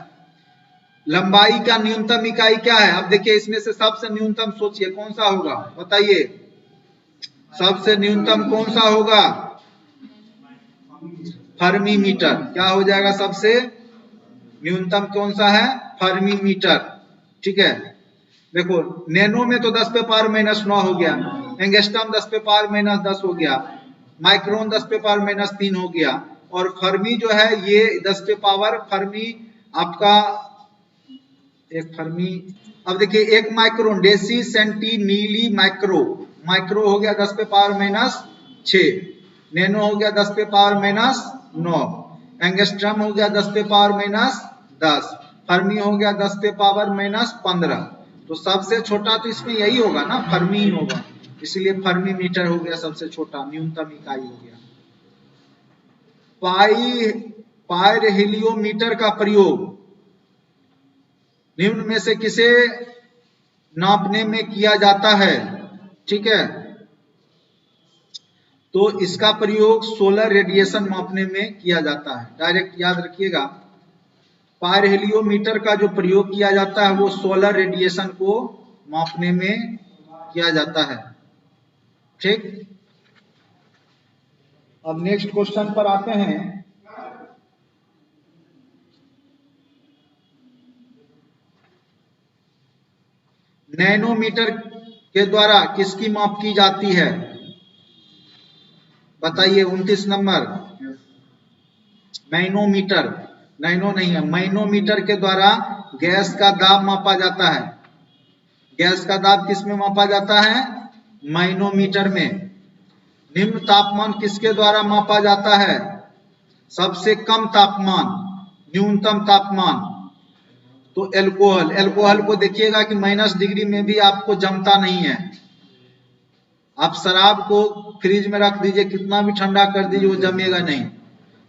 लंबाई का न्यूनतम इकाई क्या है? अब देखिए, इसमें से सबसे न्यूनतम सोचिए कौन सा होगा बताइए? सबसे न्यूनतम कौन सा होगा? Fermi metre. क्या हो जाएगा? सबसे न्यूनतम कौन सा है? Fermi metre. ठीक है, देखो नैनो में तो 10 पे पावर -9 हो गया, एंगस्ट्रॉम 10 पे पावर -10 हो गया, माइक्रोन 10 पे पावर -3 हो गया, और फर्मी जो है ये 10 पे पावर फर्मी आपका एक फर्मी। अब देखिए, 1 माइक्रोन डेसी सेंटी नीली माइक्रो। माइक्रो हो गया 10 पे पावर -6, नैनो हो गया 10 पे पावर -9, एंगस्ट्रॉम हो गया 10 पे पावर -10, फर्मी हो गया 10 पे पावर -15। तो सबसे छोटा तो इसमें यही होगा ना, फर्मी ही होगा, इसलिए फर्मी मीटर हो गया सबसे छोटा, न्यूनतम इकाई हो गया। पायरहेलियोमीटर का प्रयोग निम्न में से किसे नापने में किया जाता है? ठीक है, तो इसका प्रयोग सोलर रेडिएशन मापने में किया जाता है। डायरेक्ट याद रखिएगा, पायरहेलियोमीटर का जो प्रयोग किया जाता है वो सोलर रेडिएशन को मापने में किया जाता है। ठीक, अब नेक्स्ट क्वेश्चन पर आते हैं। नैनोमीटर के द्वारा किसकी माप की जाती है बताइए? 29 नंबर। मैनोमीटर, नैनो नहीं है, मैनोमीटर के द्वारा गैस का दाब मापा जाता है। गैस का दाब किस में मापा जाता है? मैनोमीटर में। निम्न तापमान किसके द्वारा मापा जाता है? सबसे कम तापमान, न्यूनतम तापमान, तो एल्कोहल। एल्कोहल को देखिएगा कि -डिग्री में भी आपको जमता नहीं है। आप शराब को फ्रिज में रख दीजिए, कितना भी ठंडा कर दीजिए, वो जमेगा नहीं।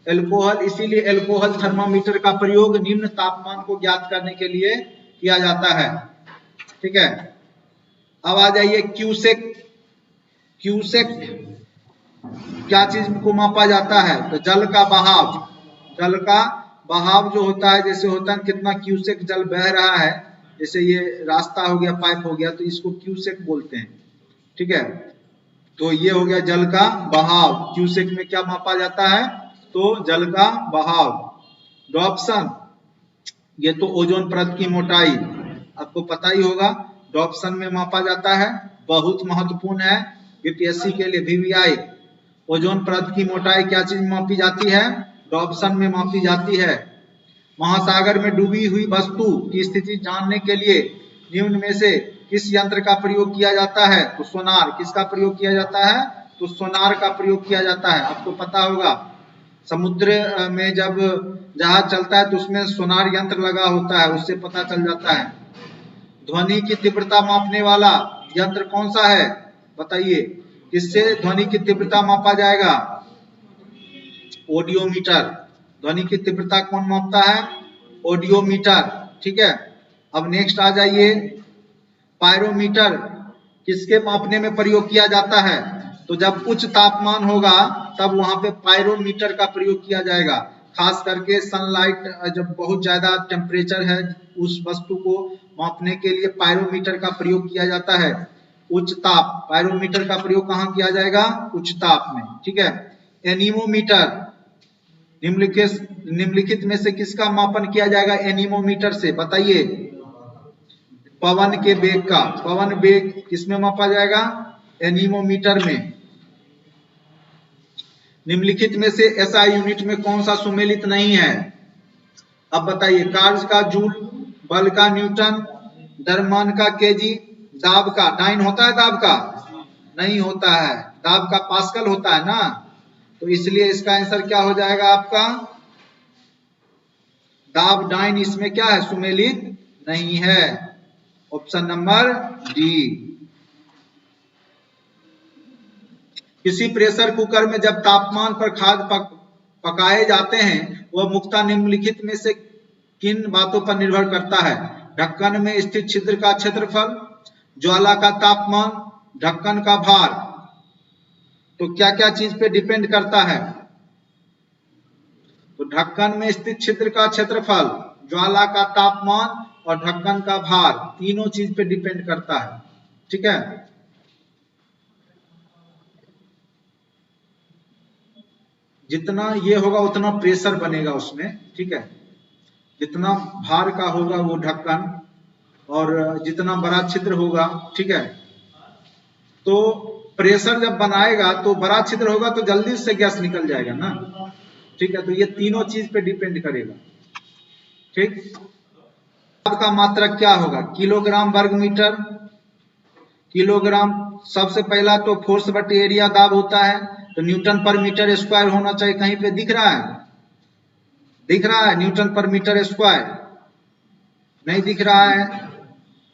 एल्कोहल, इसीलिए एल्कोहल थर्मामीटर का प्रयोग निम्न तापमान को ज्ञात करने के लिए किया जाता है। ठीक है, अब आ जाइए क्यूसेक। क्यूसेक क्या चीज को मापा जाता है? तो जल का बहाव। जल का बहाव जो होता है, जैसे होता है कितना क्यूसेक जल बह रहा है, जैसे ये रास्ता हो गया, पाइप हो गया, तो इसको क्यूसेक बोलते हैं। ठीक है, तो ये हो गया जल का बहाव। क्यूसेक में क्या मापा जाता है? तो जल का बहाव। डॉप्सन, ये तो ओजोन परत की मोटाई, आपको पता ही होगा, डॉप्सन में मापा जाता है, बहुत महत्वपूर्ण है। बीपीएससी के लिए वीवीआई। ओजोन परत की मोटाई क्या चीज में मापी जाती है? डॉप्सन में मापी जाती है। महासागर में डूबी हुई वस्तु की स्थिति जानने के लिए निम्न में से किस यंत्र का प्रयोग किया जाता है? तो सोनार। किसका प्रयोग किया जाता है? तो सोनार का प्रयोग किया जाता है। आपको पता होगा समुद्र में जब जहाज चलता है तो उसमें सोनार यंत्र लगा होता है, उससे पता चल जाता है। ध्वनि की तीव्रता मापने वाला यंत्र कौन सा है? बताइए, किससे ध्वनि की तीव्रता मापा जाएगा? ऑडियोमीटर। ध्वनि की तीव्रता कौन मापता है? ऑडियोमीटर। ठीक है, अब नेक्स्ट आ जाइए, पायरोमीटर किसके मापने में प्रयोग किया जाता है? तो जब उच्च तापमान होगा तब वहां पे पायरोमीटर का प्रयोग किया जाएगा। खास करके सनलाइट, जब बहुत ज्यादा टेम्परेचर है उस वस्तु को मापने के लिए पायरोमीटर का प्रयोग किया जाता है। उच्च ताप, पायरोमीटर का प्रयोग कहाँ किया जाएगा? उच्च ताप में। ठीक है, एनीमोमीटर, निम्नलिखित में से किसका मापन किया जाएगा एनीमोमीटर से? बताइए, पवन के वेग का। पवन वेग किसमें मापा जाएगा? एनीमोमीटर में। निम्नलिखित में से एसआई यूनिट में कौन सा सुमेलित नहीं है? अब बताइए, कार्य का जूल, बल का न्यूटन, द्रव्यमान का केजी, दाब का डाइन होता है? दाब का नहीं होता है, दाब का पास्कल होता है ना। तो इसलिए इसका आंसर क्या हो जाएगा आपका? दाब डाइन इसमें क्या है? सुमेलित नहीं है। Option number D. किसी प्रेशर कुकर में जब तापमान पर खाद्य पकाए जाते हैं वह मुख्यतः निम्नलिखित में से किन बातों पर निर्भर करता है? ढक्कन में स्थित छिद्र का क्षेत्रफल, ज्वाला का तापमान, ढक्कन का भार। तो क्या क्या चीज पे डिपेंड करता है? तो ढक्कन में स्थित छिद्र का क्षेत्रफल, ज्वाला का तापमान और ढक्कन का भार, तीनों चीज पे डिपेंड करता है। ठीक है, जितना ये होगा उतना प्रेशर बनेगा उसमें। ठीक है, जितना भार का होगा वो ढक्कन, और जितना बड़ा छिद्र होगा, ठीक है, तो प्रेशर जब बनाएगा तो बड़ा छिद्र होगा तो जल्दी से गैस निकल जाएगा ना। ठीक है, तो ये तीनों चीज पे डिपेंड करेगा। ठीक, दाब का मात्रक क्या होगा? किलोग्राम वर्ग मीटर। किलोग्राम, सबसे पहला तो फोर्स बटे एरिया दाब होता है, तो न्यूटन पर मीटर स्क्वायर होना चाहिए। कहीं पे दिख रहा है? दिख रहा है न्यूटन पर मीटर स्क्वायर? नहीं दिख रहा है।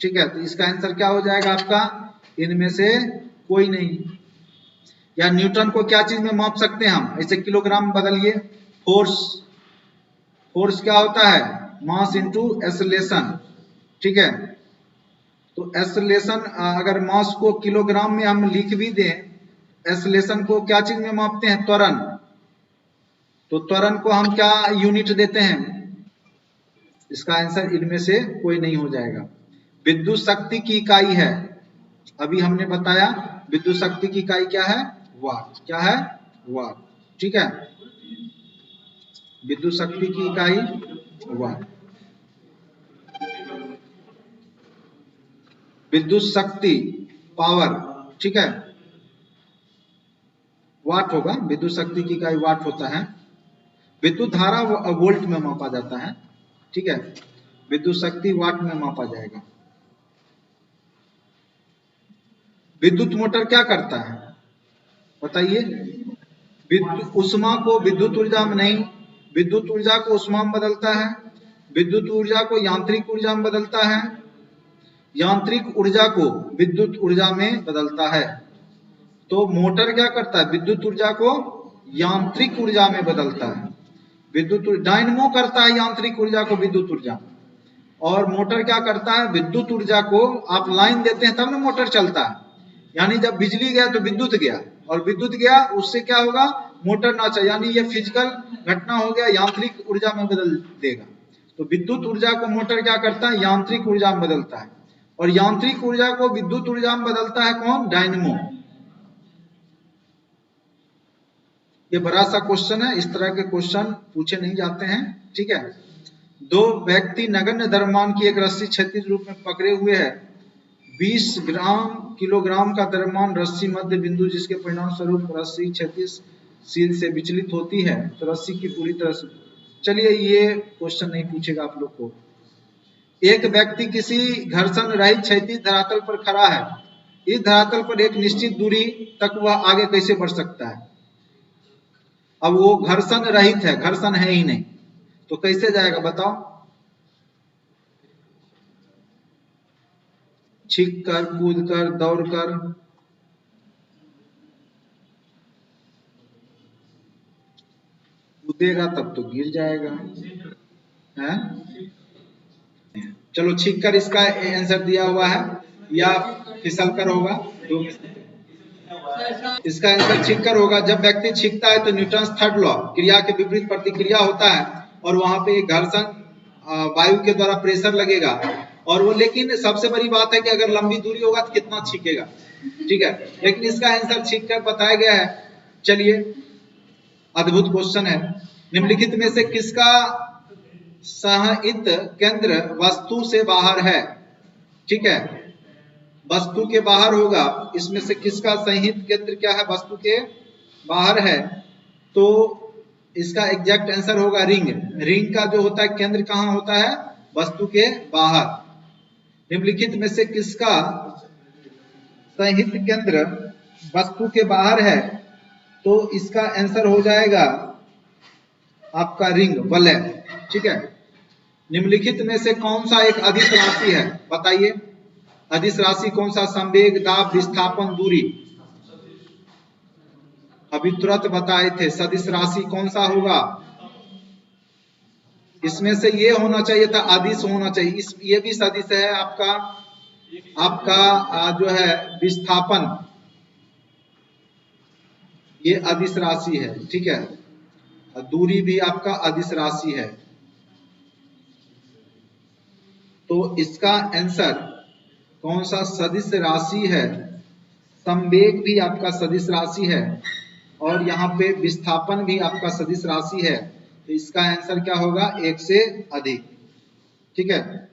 ठीक है, तो इसका आंसर क्या हो जाएगा आपका? इनमें से कोई नहीं। या न्यूटन को क्या चीज में माप सकते हैं हम? ऐसे किलोग्राम बदलिए, फोर्स। फोर्स क्या होता है? Mass into acceleration. ठीक है, तो एक्सेलरेशन, अगर मास को किलोग्राम में हम लिख भी दें, एक्सेलरेशन को क्या चीज में मापते हैं? त्वरण। तो त्वरण को हम क्या यूनिट देते हैं? इसका आंसर इनमें से कोई नहीं हो जाएगा। विद्युत शक्ति की इकाई है, अभी हमने बताया विद्युत शक्ति की इकाई क्या है? वाट। क्या है? वाट। ठीक है, विद्युत शक्ति की इकाई वाट। विद्युत शक्ति पावर, ठीक है, वाट होगा। विद्युत शक्ति की इकाई वाट होता है। विद्युत धारा वोल्ट में मापा जाता है। ठीक है, विद्युत शक्ति वाट में मापा जाएगा। विद्युत मोटर क्या करता है? बताइए। विद्युत ऊष्मा को विद्युत ऊर्जा में नहीं, विद्युत ऊर्जा को ऊष्मा में बदलता है, विद्युत ऊर्जा को यांत्रिक ऊर्जा में बदलता है, यांत्रिक ऊर्जा को विद्युत ऊर्जा में बदलता है। तो मोटर क्या करता है? विद्युत ऊर्जा को यांत्रिक ऊर्जा में बदलता है। विद्युत डायनमो करता है यांत्रिक ऊर्जा को विद्युत ऊर्जा, और मोटर क्या करता है? विद्युत ऊर्जा को आप लाइन देते हैं तब ना मोटर चलता है। यानी जब बिजली गया तो विद्युत गया, और विद्युत गया उससे क्या होगा? मोटर ना चले। यानी ये फिजिकल घटना हो गया, यांत्रिक ऊर्जा में बदल देगा। तो विद्युत ऊर्जा को मोटर क्या करता है? यांत्रिक ऊर्जा में बदलता है, और यांत्रिक ऊर्जा को विद्युत ऊर्जा में बदलता है कौन? डायनमो। ये बड़ा सा क्वेश्चन है, इस तरह के क्वेश्चन पूछे नहीं जाते हैं। ठीक है, दो व्यक्ति नगण्य द्रव्यमान की एक रस्सी क्षैतिज रूप में पकड़े हुए है। 20 किलोग्राम का द्रव्यमान रस्सी मध्य बिंदु जिसके परिणाम स्वरूप रस्सी क्षैतिज सील से विचलित होती है, तो रस्सी की पूरी तरह से, चलिए ये क्वेश्चन नहीं पूछेगा आप लोग को। एक व्यक्ति किसी घर्षण रहित क्षैतिज धरातल पर खड़ा है, इस धरातल पर एक निश्चित दूरी तक वह आगे कैसे बढ़ सकता है? अब वो घर्षण रहित है, घर्षण है ही नहीं, तो कैसे जाएगा बताओ? छींक कर, कूद कर, दौड़ कर, कूदेगा तब तो गिर जाएगा है? चलो छींक कर इसका आंसर दिया हुआ है या फिसल कर होगा? इसका आंसर छींक कर होगा। जब व्यक्ति छींकता है तो न्यूटन थर्ड लॉ क्रिया के विपरीत प्रतिक्रिया होता है और वहां पे घर्षण वायु के द्वारा प्रेशर लगेगा और वो, लेकिन सबसे बड़ी बात है कि अगर लंबी दूरी होगा तो कितना छींकेगा, ठीक है, लेकिन इसका आंसर छींक कर बताया गया है। चलिए अद्भुत क्वेश्चन है। निम्नलिखित में से किसका सहित केंद्र वस्तु से बाहर है? ठीक है, वस्तु के बाहर होगा, इसमें से किसका सहित केंद्र क्या है? वस्तु के बाहर है, तो इसका एग्जैक्ट आंसर होगा रिंग। रिंग का जो होता है केंद्र कहाँ होता है? वस्तु के बाहर। निम्नलिखित में से किसका सहित केंद्र वस्तु के बाहर है? तो इसका आंसर हो जाएगा आपका रिंग, वलय, ठीक है। निम्नलिखित में से कौन सा एक अदिश राशि है? बताइए, अदिश राशि कौन सा? संवेग, दाब, विस्थापन, दूरी। अभी तुरंत बताए थे, सदिश राशि कौन सा होगा? इसमें से ये होना चाहिए था, अदिश होना चाहिए। ये भी सदिश है आपका जो है विस्थापन, ये अदिश राशि है, ठीक है। दूरी भी आपका अदिश राशि है। तो इसका आंसर कौन सा सदिश राशि है? संवेग भी आपका सदिश राशि है और यहाँ पे विस्थापन भी आपका सदिश राशि है, तो इसका आंसर क्या होगा? 1 से अधिक, ठीक है।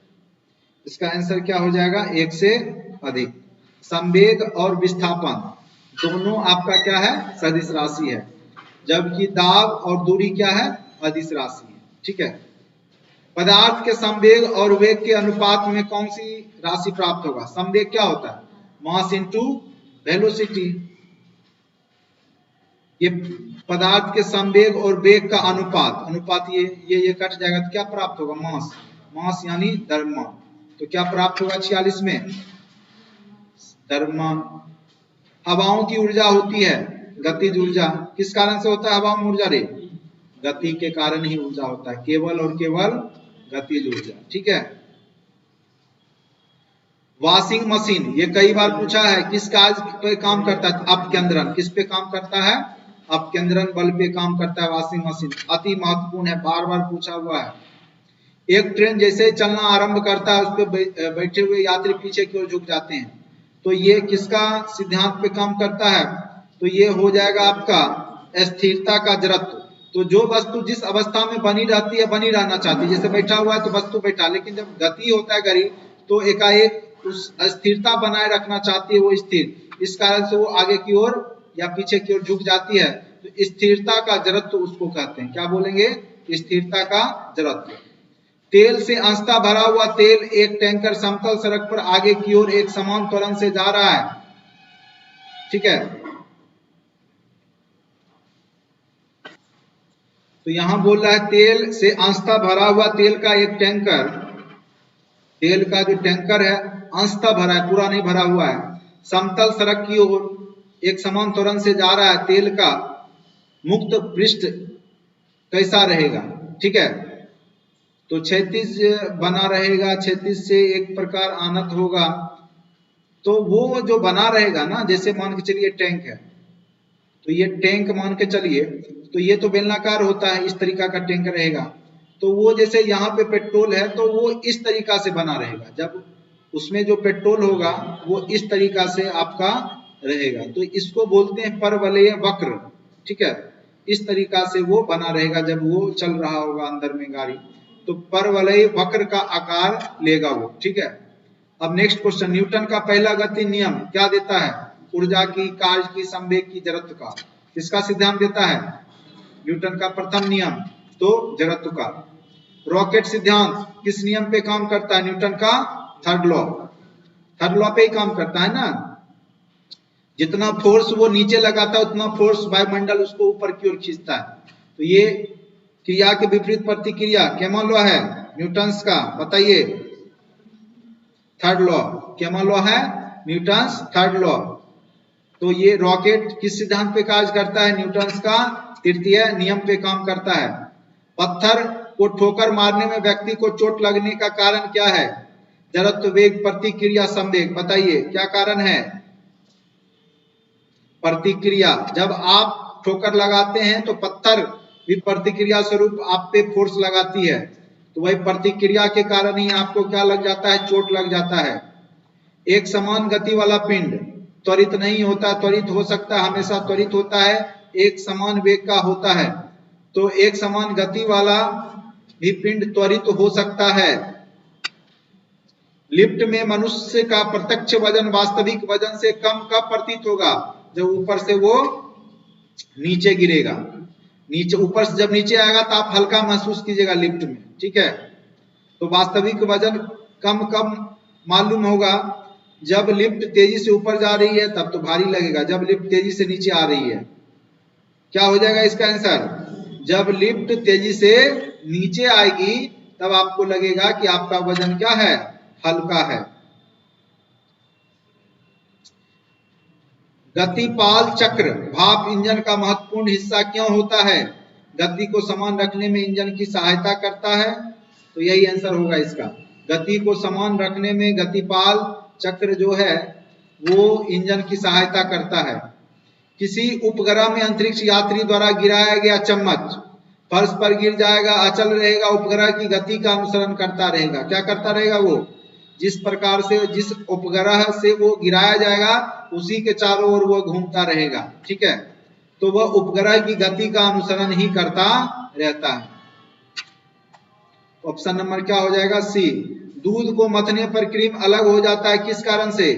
इसका आंसर क्या हो जाएगा? 1 से अधिक। संवेग और विस्थापन दोनों आपका क्या है? सदिश राशि है, जबकि दाब और दूरी क्या है? अदिश राशि है, ठीक है। पदार्थ के संवेग और वेग के अनुपात में कौन सी राशि प्राप्त होगा? संवेग क्या होता है? Mass into velocity. ये पदार्थ के संवेग और वेग का अनुपात ये कट जाएगा तो क्या प्राप्त होगा? मास यानी द्रव्यमान। तो क्या प्राप्त होगा 46 में? द्रव्यमान। हवाओं की ऊर्जा होती है गतिज ऊर्जा, किस कारण से होता है हवाओं में ऊर्जा? रे गति के कारण ही ऊर्जा होता है, केवल और केवल गतिज ऊर्जा, ठीक है। वॉशिंग मशीन, ये कई बार पूछा है, किस कार्य पे काम करता है? अपकेंद्रण। किस पे काम करता है? अपकेंद्रण बल पे काम करता है वॉशिंग मशीन। अति महत्वपूर्ण है, बार बार पूछा हुआ है। एक ट्रेन जैसे ही चलना आरंभ करता है, उस पे बैठे हुए यात्री पीछे की ओर झुक जाते हैं, तो ये किसका सिद्धांत पे काम करता है? तो ये हो जाएगा आपका स्थिरता का जड़त्व। तो जो वस्तु जिस अवस्था में बनी रहती है, बनी रहना चाहती है, जैसे बैठा हुआ है तो वस्तु बैठा, लेकिन जब गति होता है गाड़ी तो एकाएक उस स्थिरता बनाए रखना चाहती है, वो स्थिर, इस कारण से वो आगे की ओर या पीछे की ओर झुक जाती है। तो स्थिरता का जड़त्व उसको कहते हैं, क्या बोलेंगे? स्थिरता का जड़त्व। तेल से अंशतः भरा हुआ तेल एक टैंकर समतल सड़क पर आगे की ओर एक समान त्वरण से जा रहा है, ठीक है। तो यहां बोल रहा है तेल से अंशतः भरा हुआ तेल का एक टैंकर, तेल का जो टैंकर है अंशतः भरा है, पूरा नहीं भरा हुआ है, समतल सड़क की ओर एक समान त्वरण से जा रहा है। तेल का मुक्त पृष्ठ कैसा रहेगा? ठीक है, तो क्षैतिज बना रहेगा, क्षैतिज से एक प्रकार आनत होगा, तो वो जो बना रहेगा ना, जैसे मान के चलिए टैंक है, तो ये टैंक मान के चलिए, तो ये तो बेलनाकार होता है, इस तरीका का टैंक रहेगा। तो वो जैसे यहाँ पे पेट्रोल है तो वो इस तरीका से बना रहेगा, जब उसमें जो पेट्रोल होगा वो इस तरीका से आपका रहेगा, तो इसको बोलते हैं परवलय वक्र, ठीक है। इस तरीका से वो बना रहेगा जब वो चल रहा होगा अंदर में गाड़ी, तो परवलय वक्र का आकार लेगा वो, ठीक है। अब नेक्स्ट क्वेश्चन, न्यूटन का पहला गति नियम क्या देता है? ऊर्जा की, कार्य की, संवेग की, जड़त्व का। किसका सिद्धांत देता है? न्यूटन का प्रथम नियम, तो जड़त्व का। रॉकेट सिद्धांत किस नियम पे काम करता है? न्यूटन का थर्ड लॉ। थर्ड लॉ पे ही काम करता है ना। जितना फोर्स वो नीचे लगाता है उतना फोर्स वायुमंडल उसको ऊपर की ओर खींचता है। तो ये क्रिया के विपरीत प्रतिक्रिया क्या लॉ है? न्यूटन्स का। बताइए, थर्ड लॉ। क्या लॉ है? Newton's third law. तो ये रॉकेट किस सिद्धांत पे कार्य करता है? न्यूटन्स का तृतीय नियम पे काम करता है। पत्थर को ठोकर मारने में व्यक्ति को चोट लगने का कारण क्या है? जड़त्व, वेग, प्रतिक्रिया, संवेग। बताइए क्या कारण है? प्रतिक्रिया। जब आप ठोकर लगाते हैं तो पत्थर भी प्रतिक्रिया स्वरूप आप पे फोर्स लगाती है, तो वही प्रतिक्रिया के कारण ही आपको क्या लग जाता है? चोट लग जाता है। एक समान गति वाला पिंड त्वरित नहीं होता, त्वरित हो सकता है, हमेशा त्वरित होता है, एक समान वेग का होता है। तो एक समान गति वाला भी पिंड त्वरित हो सकता है। लिफ्ट में मनुष्य का प्रत्यक्ष वजन वास्तविक वजन से कम कब प्रतीत होगा? जब ऊपर से वो नीचे गिरेगा। नीचे, ऊपर से जब नीचे आएगा तो आप हल्का महसूस कीजिएगा लिफ्ट में, ठीक है। तो वास्तविक वजन कम कम मालूम होगा? जब लिफ्ट तेजी से ऊपर जा रही है तब तो भारी लगेगा, जब लिफ्ट तेजी से नीचे आ रही है। क्या हो जाएगा इसका आंसर? जब लिफ्ट तेजी से नीचे आएगी तब आपको लगेगा कि आपका वजन क्या है? हल्का है। गतिपाल चक्र भाप इंजन का महत्वपूर्ण हिस्सा क्यों होता है? गति को समान रखने में इंजन की सहायता करता है। तो यही आंसर होगा इसका। गति को समान रखने में गतिपाल चक्र जो है वो इंजन की सहायता करता है। किसी उपग्रह में अंतरिक्ष यात्री द्वारा गिराया गया चम्मच फर्श पर गिर जाएगा, अचल रहेगा, उपग्रह की गति का अनुसरण करता रहेगा। क्या करता रहेगा? वो जिस प्रकार से, जिस उपग्रह से वो गिराया जाएगा उसी के चारों ओर वो घूमता रहेगा, ठीक है। तो वह उपग्रह की गति का अनुसरण ही करता रहता है। ऑप्शन नंबर क्या हो जाएगा? सी। दूध को मथने पर क्रीम अलग हो जाता है, किस कारण से?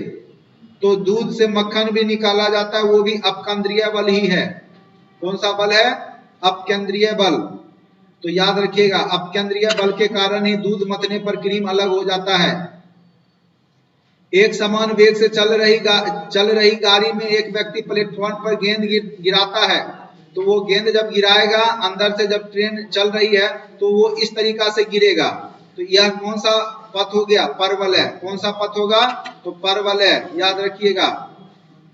तो दूध से मक्खन भी निकाला जाता है, वो भी अपकेंद्रीय बल ही है। कौन सा बल है? अपकेंद्रीय बल। तो याद रखिएगा, अपकेंद्रीय बल के कारण ही दूध मथने पर क्रीम अलग हो जाता है। एक समान वेग से चल रही गाड़ी में एक व्यक्ति प्लेटफॉर्म पर गेंद गिराता है, तो वो गेंद जब गिराएगा अंदर से, जब ट्रेन चल रही है तो वो इस तरीका से गिरेगा। तो यह कौन सा पथ हो गया? परवलय। कौन सा पथ होगा? तो परवलय, याद रखिएगा।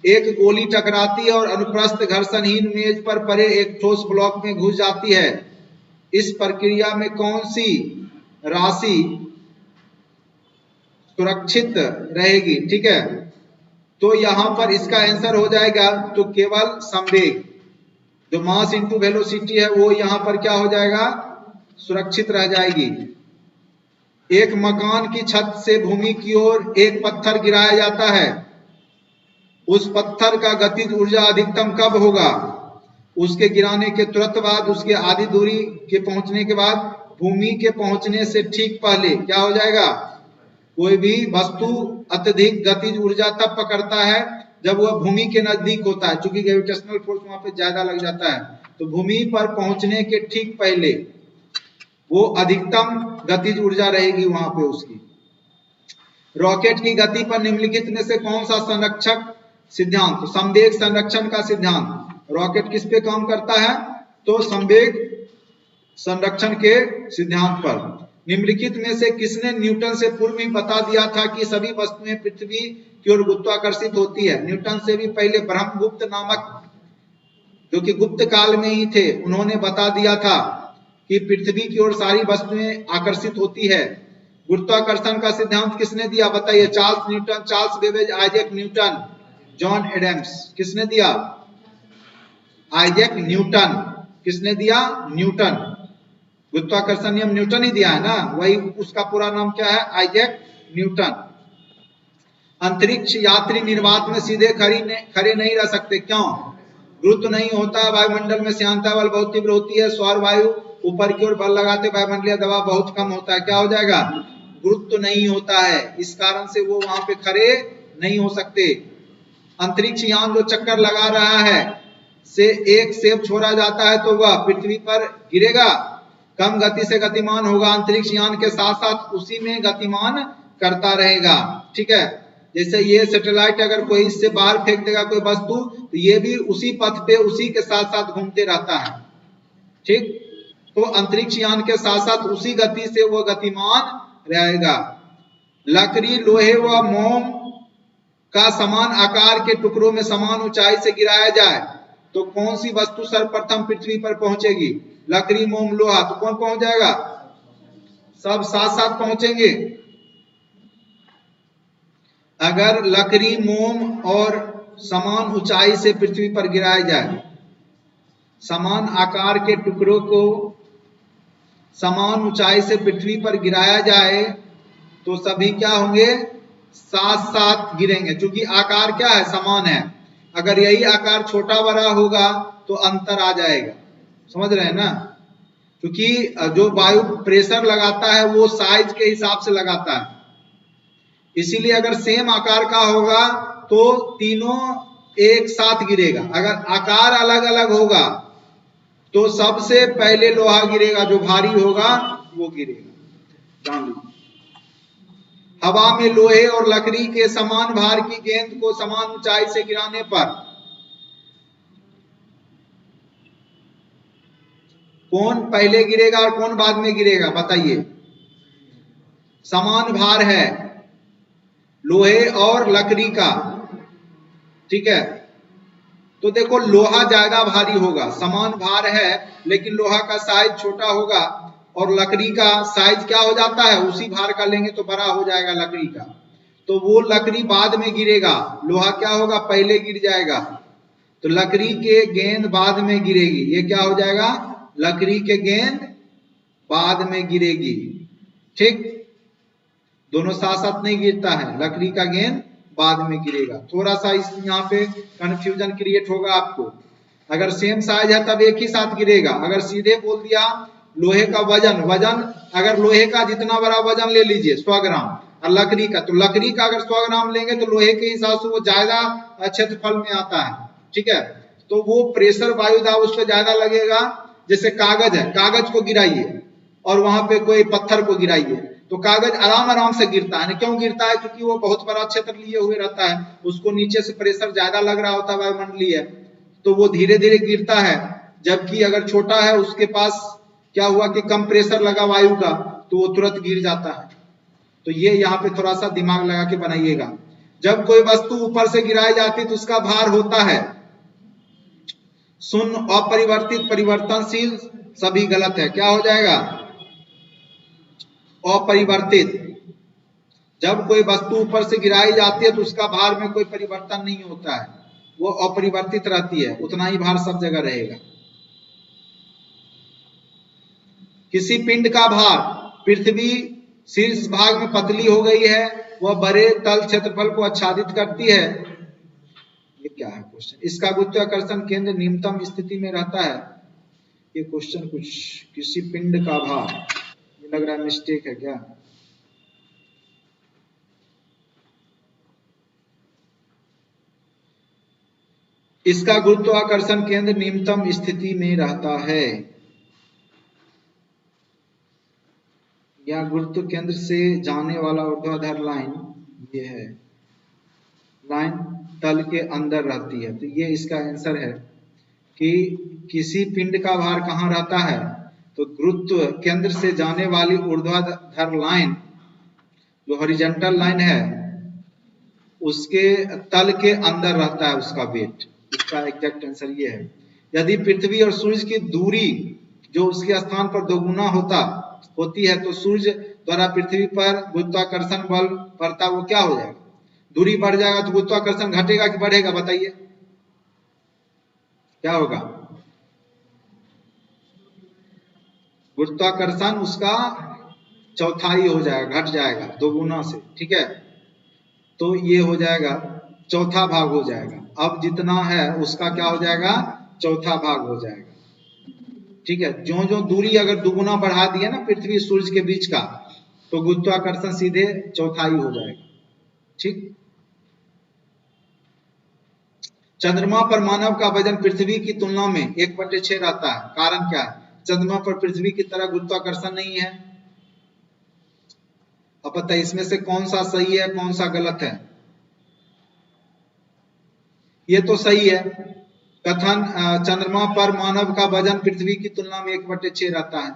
एक गोली टकराती है और अनुप्रस्थ घर्षणहीन मेज पर पड़े एक ठोस ब्लॉक में घुस जाती है। इस प्रक्रिया में कौन सी राशि सुरक्षित रहेगी? ठीक है, तो यहां पर इसका आंसर हो जाएगा तो केवल संवेग, जो मास इंटू वेलोसिटी है वो यहां पर क्या हो जाएगा? सुरक्षित रह जाएगी। एक मकान की छत से भूमि की ओर एक पत्थर गिराया जाता है, उस पत्थर का गतिज ऊर्जा अधिकतम कब होगा? उसके गिराने के तुरंत बाद, उसके आधी दूरी के पहुंचने के बाद, भूमि के पहुंचने से ठीक पहले। क्या हो जाएगा? कोई भी वस्तु अत्यधिक गतिज ऊर्जा तब पकड़ता है जब वह भूमि के नजदीक होता है, क्योंकि ग्रेविटेशनल फोर्स वहां पे ज्यादा लग जाता है। तो भूमि पर पहुंचने के ठीक पहले वो अधिकतम गतिज ऊर्जा रहेगी वहां पे उसकी। रॉकेट की गति पर निम्नलिखित में से कौन सा संरक्षक सिद्धांत? तो संवेग संरक्षण का सिद्धांत। रॉकेट किस पे काम करता है? तो संवेग संरक्षण के सिद्धांत पर। निम्नलिखित में से किसने न्यूटन से पूर्व ही बता दिया था कि सभी वस्तुएं पृथ्वी की ओर गुरुत्वाकर्षित होती है? न्यूटन से भी पहले ब्रह्मगुप्त नामक, जो कि गुप्त काल में ही थे, उन्होंने बता दिया था कि पृथ्वी की ओर सारी वस्तुएं आकर्षित होती है। गुरुत्वाकर्षण का सिद्धांत किसने दिया? बताइए। Charles Newton, Charles Babbage, Isaac Newton, John Adams. किसने दिया? Isaac Newton. किसने दिया? न्यूटन। गुरुत्वाकर्षण नियम न्यूटन ही दिया है ना, वही उसका पूरा नाम क्या है? Isaac Newton. अंतरिक्ष यात्री निर्वात में सीधे खड़े नहीं रह सकते, क्यों? गुरुत्व नहीं होता, वायुमंडल में श्यानता बल बहुत तीव्र होती है, सौर वायु ऊपर की ओर बल लगाते वायुमंडलीय दबाव बहुत कम होता है। क्या हो जाएगा? गुरुत्व नहीं होता है, इस कारण से वो वहां पे खड़े नहीं हो सकते। अंतरिक्ष यान जो चक्कर लगा रहा है से एक सेब छोड़ा जाता है तो वह पृथ्वी पर गिरेगा, कम गति से गतिमान होगा, अंतरिक्ष यान के साथ साथ उसी में गतिमान करता रहेगा। ठीक है, जैसे ये सैटेलाइट अगर कोई इससे बाहर फेंक देगा कोई वस्तु, तो ये भी उसी पथ पे उसी के साथ साथ घूमते रहता है। ठीक, तो अंतरिक्ष यान के साथ साथ उसी गति से वो गतिमान रहेगा। लकड़ी, लोहे व मोम का समान आकार के टुकड़ों में समान ऊंचाई से गिराया जाए तो कौन सी वस्तु सर्वप्रथम पृथ्वी पर पहुंचेगी? लकड़ी, मोम, लोहा, तो कौन पहुंच जाएगा? सब साथ साथ पहुंचेंगे। अगर लकड़ी, मोम और समान ऊंचाई से पृथ्वी पर गिराया जाए, समान आकार के टुकड़ों को समान ऊंचाई से पृथ्वी पर गिराया जाए तो सभी क्या होंगे? साथ साथ गिरेंगे, क्योंकि आकार क्या है? समान है। अगर यही आकार छोटा बड़ा होगा तो अंतर आ जाएगा, समझ रहे हैं ना? क्योंकि जो वायु प्रेशर लगाता है वो साइज के हिसाब से लगाता है, इसीलिए अगर सेम आकार का होगा तो तीनों एक साथ गिरेगा। अगर आकार अलग अलग होगा तो सबसे पहले लोहा गिरेगा, जो भारी होगा वो गिरेगा, जान लीजिए। हवा में लोहे और लकड़ी के समान भार की गेंद को समान ऊंचाई से गिराने पर कौन पहले गिरेगा और कौन बाद में गिरेगा? बताइए। समान भार है लोहे और लकड़ी का, ठीक है, तो देखो लोहा ज्यादा भारी होगा, समान भार है लेकिन लोहा का साइज छोटा होगा और लकड़ी का साइज क्या हो जाता है? उसी भार का लेंगे तो बड़ा हो जाएगा लकड़ी का, तो वो लकड़ी बाद में गिरेगा, लोहा क्या होगा? पहले गिर जाएगा। तो लकड़ी के गेंद बाद में गिरेगी, ये क्या हो जाएगा? लकड़ी के गेंद बाद में गिरेगी। ठीक, दोनों साथ साथ नहीं गिरता है, लकड़ी का गेंद बाद में गिरेगा। थोड़ा सा इस यहाँ पे कंफ्यूजन क्रिएट होगा आपको। अगर सेम साइज है तब एक ही साथ गिरेगा, अगर सीधे बोल दिया लोहे का वजन अगर लोहे का जितना बड़ा वजन ले लीजिए 100 ग्राम और लकड़ी का, तो लकड़ी का अगर 100 ग्राम लेंगे तो लोहे के हिसाब से वो ज्यादा क्षेत्रफल में आता है। ठीक है, तो वो प्रेशर वायु दाब उस पर ज्यादा लगेगा। जैसे कागज है, कागज को गिराइए और वहां पे कोई पत्थर को गिराइए तो कागज आराम आराम से गिरता है। क्यों गिरता है? क्योंकि वो बहुत बड़ा क्षेत्र लिए हुए रहता है, उसको नीचे से प्रेशर ज्यादा लग रहा होता है वायुमंडलीय, तो वो धीरे धीरे गिरता है। जबकि अगर छोटा है, उसके पास क्या हुआ कि कम प्रेशर लगा वायु का, तो वो तुरंत गिर जाता है। तो ये यहाँ पे थोड़ा सा दिमाग लगा के बनाइएगा। जब कोई वस्तु ऊपर से गिराई जाती है तो उसका भार होता है शून्य, अपरिवर्तित, परिवर्तनशील, सभी गलत है। क्या हो जाएगा? अपरिवर्तित। जब कोई वस्तु ऊपर से गिराई जाती है तो उसका भार में कोई परिवर्तन नहीं होता है, वो अपरिवर्तित रहती है, उतना ही भार सब जगह रहेगा। किसी पिंड का भार, पृथ्वी शीर्ष भाग में पतली हो गई है, वह बड़े तल क्षेत्रफल को आच्छादित करती है। ये क्या है क्वेश्चन? इसका गुरुत्वाकर्षण केंद्र निम्नतम स्थिति में रहता है। ये क्वेश्चन कुछ, किसी पिंड का भार, ये लग रहा है मिस्टेक है क्या? इसका गुरुत्वाकर्षण केंद्र निम्नतम स्थिति में रहता है, या गुरुत्व केंद्र से जाने वाला ऊर्ध्वाधर लाइन, ये है लाइन तल के अंदर रहती है। तो ये इसका आंसर है कि किसी पिंड का भार कहाँ रहता है, तो गुरुत्व केंद्र से जाने वाली ऊर्ध्वाधर लाइन, जो हॉरिजॉन्टल लाइन है, उसके तल के अंदर रहता है उसका वेट। इसका एग्जैक्ट आंसर ये है। यदि पृथ्वी और सूर्य की दूरी जो उसके स्थान पर दोगुना होती है तो सूर्य द्वारा पृथ्वी पर गुरुत्वाकर्षण बल पड़ता, वो क्या हो जाएगा? दूरी बढ़ जाएगा तो गुरुत्वाकर्षण घटेगा कि बढ़ेगा? बताइए क्या होगा? गुरुत्वाकर्षण उसका चौथाई हो जाएगा, घट जाएगा दोगुना से। ठीक है, तो ये हो जाएगा चौथा भाग हो जाएगा। अब जितना है उसका क्या हो जाएगा? चौथा भाग हो जाएगा। ठीक है, जो जो दूरी अगर दुगुना बढ़ा दिया ना पृथ्वी सूर्य के बीच का, तो गुरुत्वाकर्षण सीधे चौथाई हो जाएगा। ठीक। चंद्रमा पर मानव का वजन पृथ्वी की तुलना में 1/6 रहता है, कारण क्या है? चंद्रमा पर पृथ्वी की तरह गुरुत्वाकर्षण नहीं है। अब बताइए इसमें से कौन सा सही है, कौन सा गलत है? ये तो सही है। कथन चंद्रमा पर मानव का वजन पृथ्वी की तुलना में 1/6 रहता है,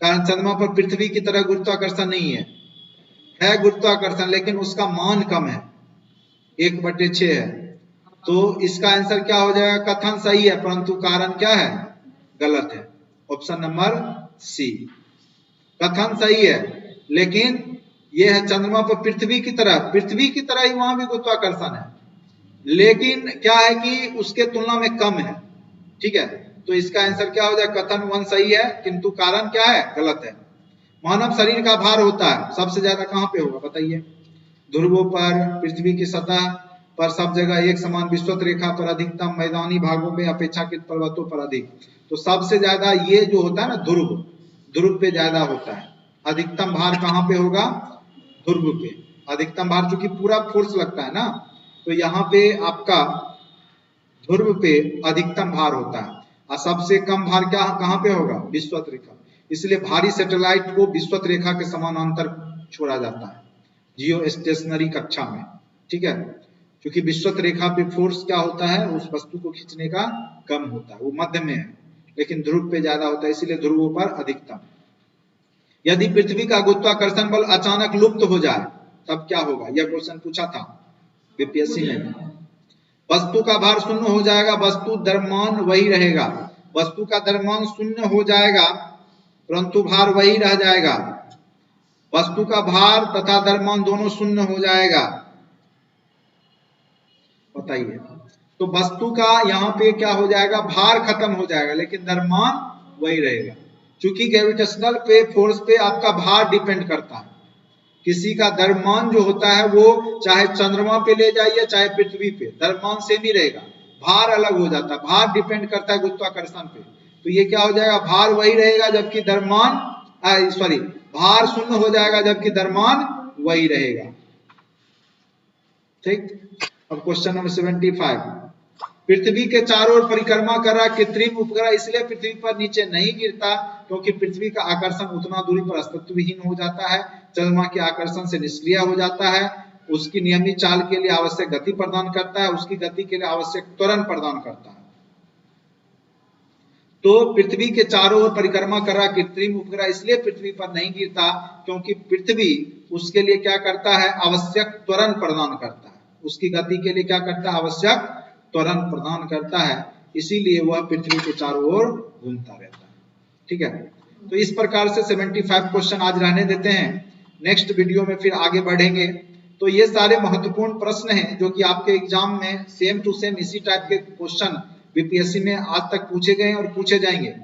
कारण चंद्रमा पर पृथ्वी की तरह गुरुत्वाकर्षण नहीं है गुरुत्वाकर्षण, लेकिन उसका मान कम है, 1/6 है। तो इसका आंसर क्या हो जाएगा? कथन सही है, परंतु कारण क्या है? गलत है। Option number C. कथन सही है, लेकिन यह है चंद्रमा पर पृथ्वी की तरह ही वहां भी गुरुत्वाकर्षण है, लेकिन क्या है कि उसके तुलना में कम है। ठीक है, तो इसका आंसर क्या हो जाए? कथन 1 सही है, किंतु कारण क्या है? गलत है। मानव शरीर का भार होता है सबसे ज्यादा कहां पे होगा? बताइए। ध्रुवों पर, पृथ्वी की सतह पर, सब जगह एक समान, विषुवत रेखा पर अधिकतम, मैदानी भागों में अपेक्षाकृत पर्वतों पर अधिक। तो सबसे ज्यादा ये जो होता है ना ध्रुव पे ज्यादा होता है। अधिकतम भार कहाँ पे होगा? ध्रुव पे। अधिकतम भार चूंकि पूरा फोर्स लगता है ना, तो यहाँ पे आपका ध्रुव पे अधिकतम भार होता है, और सबसे कम भार क्या कहाँ पे होगा? विषुवत रेखा। इसलिए भारी सैटेलाइट को विषुवत रेखा के समानांतर छोड़ा जाता है जियो स्टेशनरी कक्षा में। ठीक है, क्योंकि विषुवत रेखा पे फोर्स क्या होता है? उस वस्तु को खींचने का कम होता है, वो मध्य में है, लेकिन ध्रुव पे ज्यादा होता है, इसीलिए ध्रुवों पर अधिकतम। यदि पृथ्वी का गुरुत्वाकर्षण बल अचानक लुप्त हो जाए तब क्या होगा? यह क्वेश्चन पूछा था बीपीएससी में। वस्तु का भार शून्य हो जाएगा, वस्तु द्रव्यमान वही रहेगा। वस्तु का द्रव्यमान शून्य हो जाएगा, परंतु भार वही रह जाएगा। वस्तु का भार तथा द्रव्यमान दोनों शून्य हो जाएगा। बताइए, तो वस्तु का यहाँ पे क्या हो जाएगा? भार खत्म हो जाएगा, लेकिन द्रव्यमान वही रहेगा। क्योंकि ग्रेविटेशनल पे फोर्स पे आपका भार डिपेंड करता है। किसी का द्रव्यमान जो होता है वो चाहे चंद्रमा पे ले जाइए चाहे पृथ्वी पे, द्रव्यमान सेम ही रहेगा, भार अलग हो जाता है। भार डिपेंड करता है गुरुत्वाकर्षण पे। तो ये क्या हो जाएगा? भार वही रहेगा जबकि द्रव्यमान भार शून्य हो जाएगा जबकि द्रव्यमान वही रहेगा। ठीक। अब क्वेश्चन नंबर 75। पृथ्वी के चारों ओर परिक्रमा कर रहा कृत्रिम उपग्रह इसलिए पृथ्वी पर नीचे नहीं गिरता क्योंकि पृथ्वी का आकर्षण उतना दूरी पर अस्तित्वहीन हो जाता है, चंद्रमा के आकर्षण से निष्क्रिय हो जाता है, उसकी नियमित चाल के लिए आवश्यक गति प्रदान करता है, उसकी गति के लिए आवश्यक त्वरण प्रदान करता है। तो पृथ्वी के चारों ओर परिक्रमा कर रहा कृत्रिम उपग्रह इसलिए पृथ्वी पर नहीं गिरता क्योंकि पृथ्वी उसके लिए क्या करता है? आवश्यक त्वरण प्रदान करता है, उसकी गति के लिए क्या करता है? आवश्यक त्वरण प्रदान करता है, इसीलिए वह पृथ्वी के चारों ओर घूमता रहता है। ठीक है, तो इस प्रकार से 75 क्वेश्चन आज रहने देते हैं, नेक्स्ट वीडियो में फिर आगे बढ़ेंगे। तो ये सारे महत्वपूर्ण प्रश्न हैं जो कि आपके एग्जाम में सेम टू सेम इसी टाइप के क्वेश्चन बीपीएससी में आज तक पूछे गए और पूछे जाएंगे।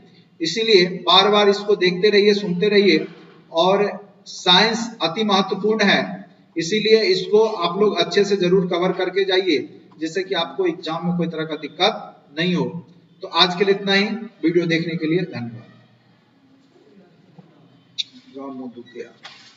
इसीलिए बार बार इसको देखते रहिए, सुनते रहिए, और साइंस अति महत्वपूर्ण है, इसीलिए इसको आप लोग अच्छे से जरूर कवर करके जाइए, जिससे कि आपको एग्जाम में कोई तरह का दिक्कत नहीं हो। तो आज के लिए इतना ही, वीडियो देखने के लिए धन्यवाद।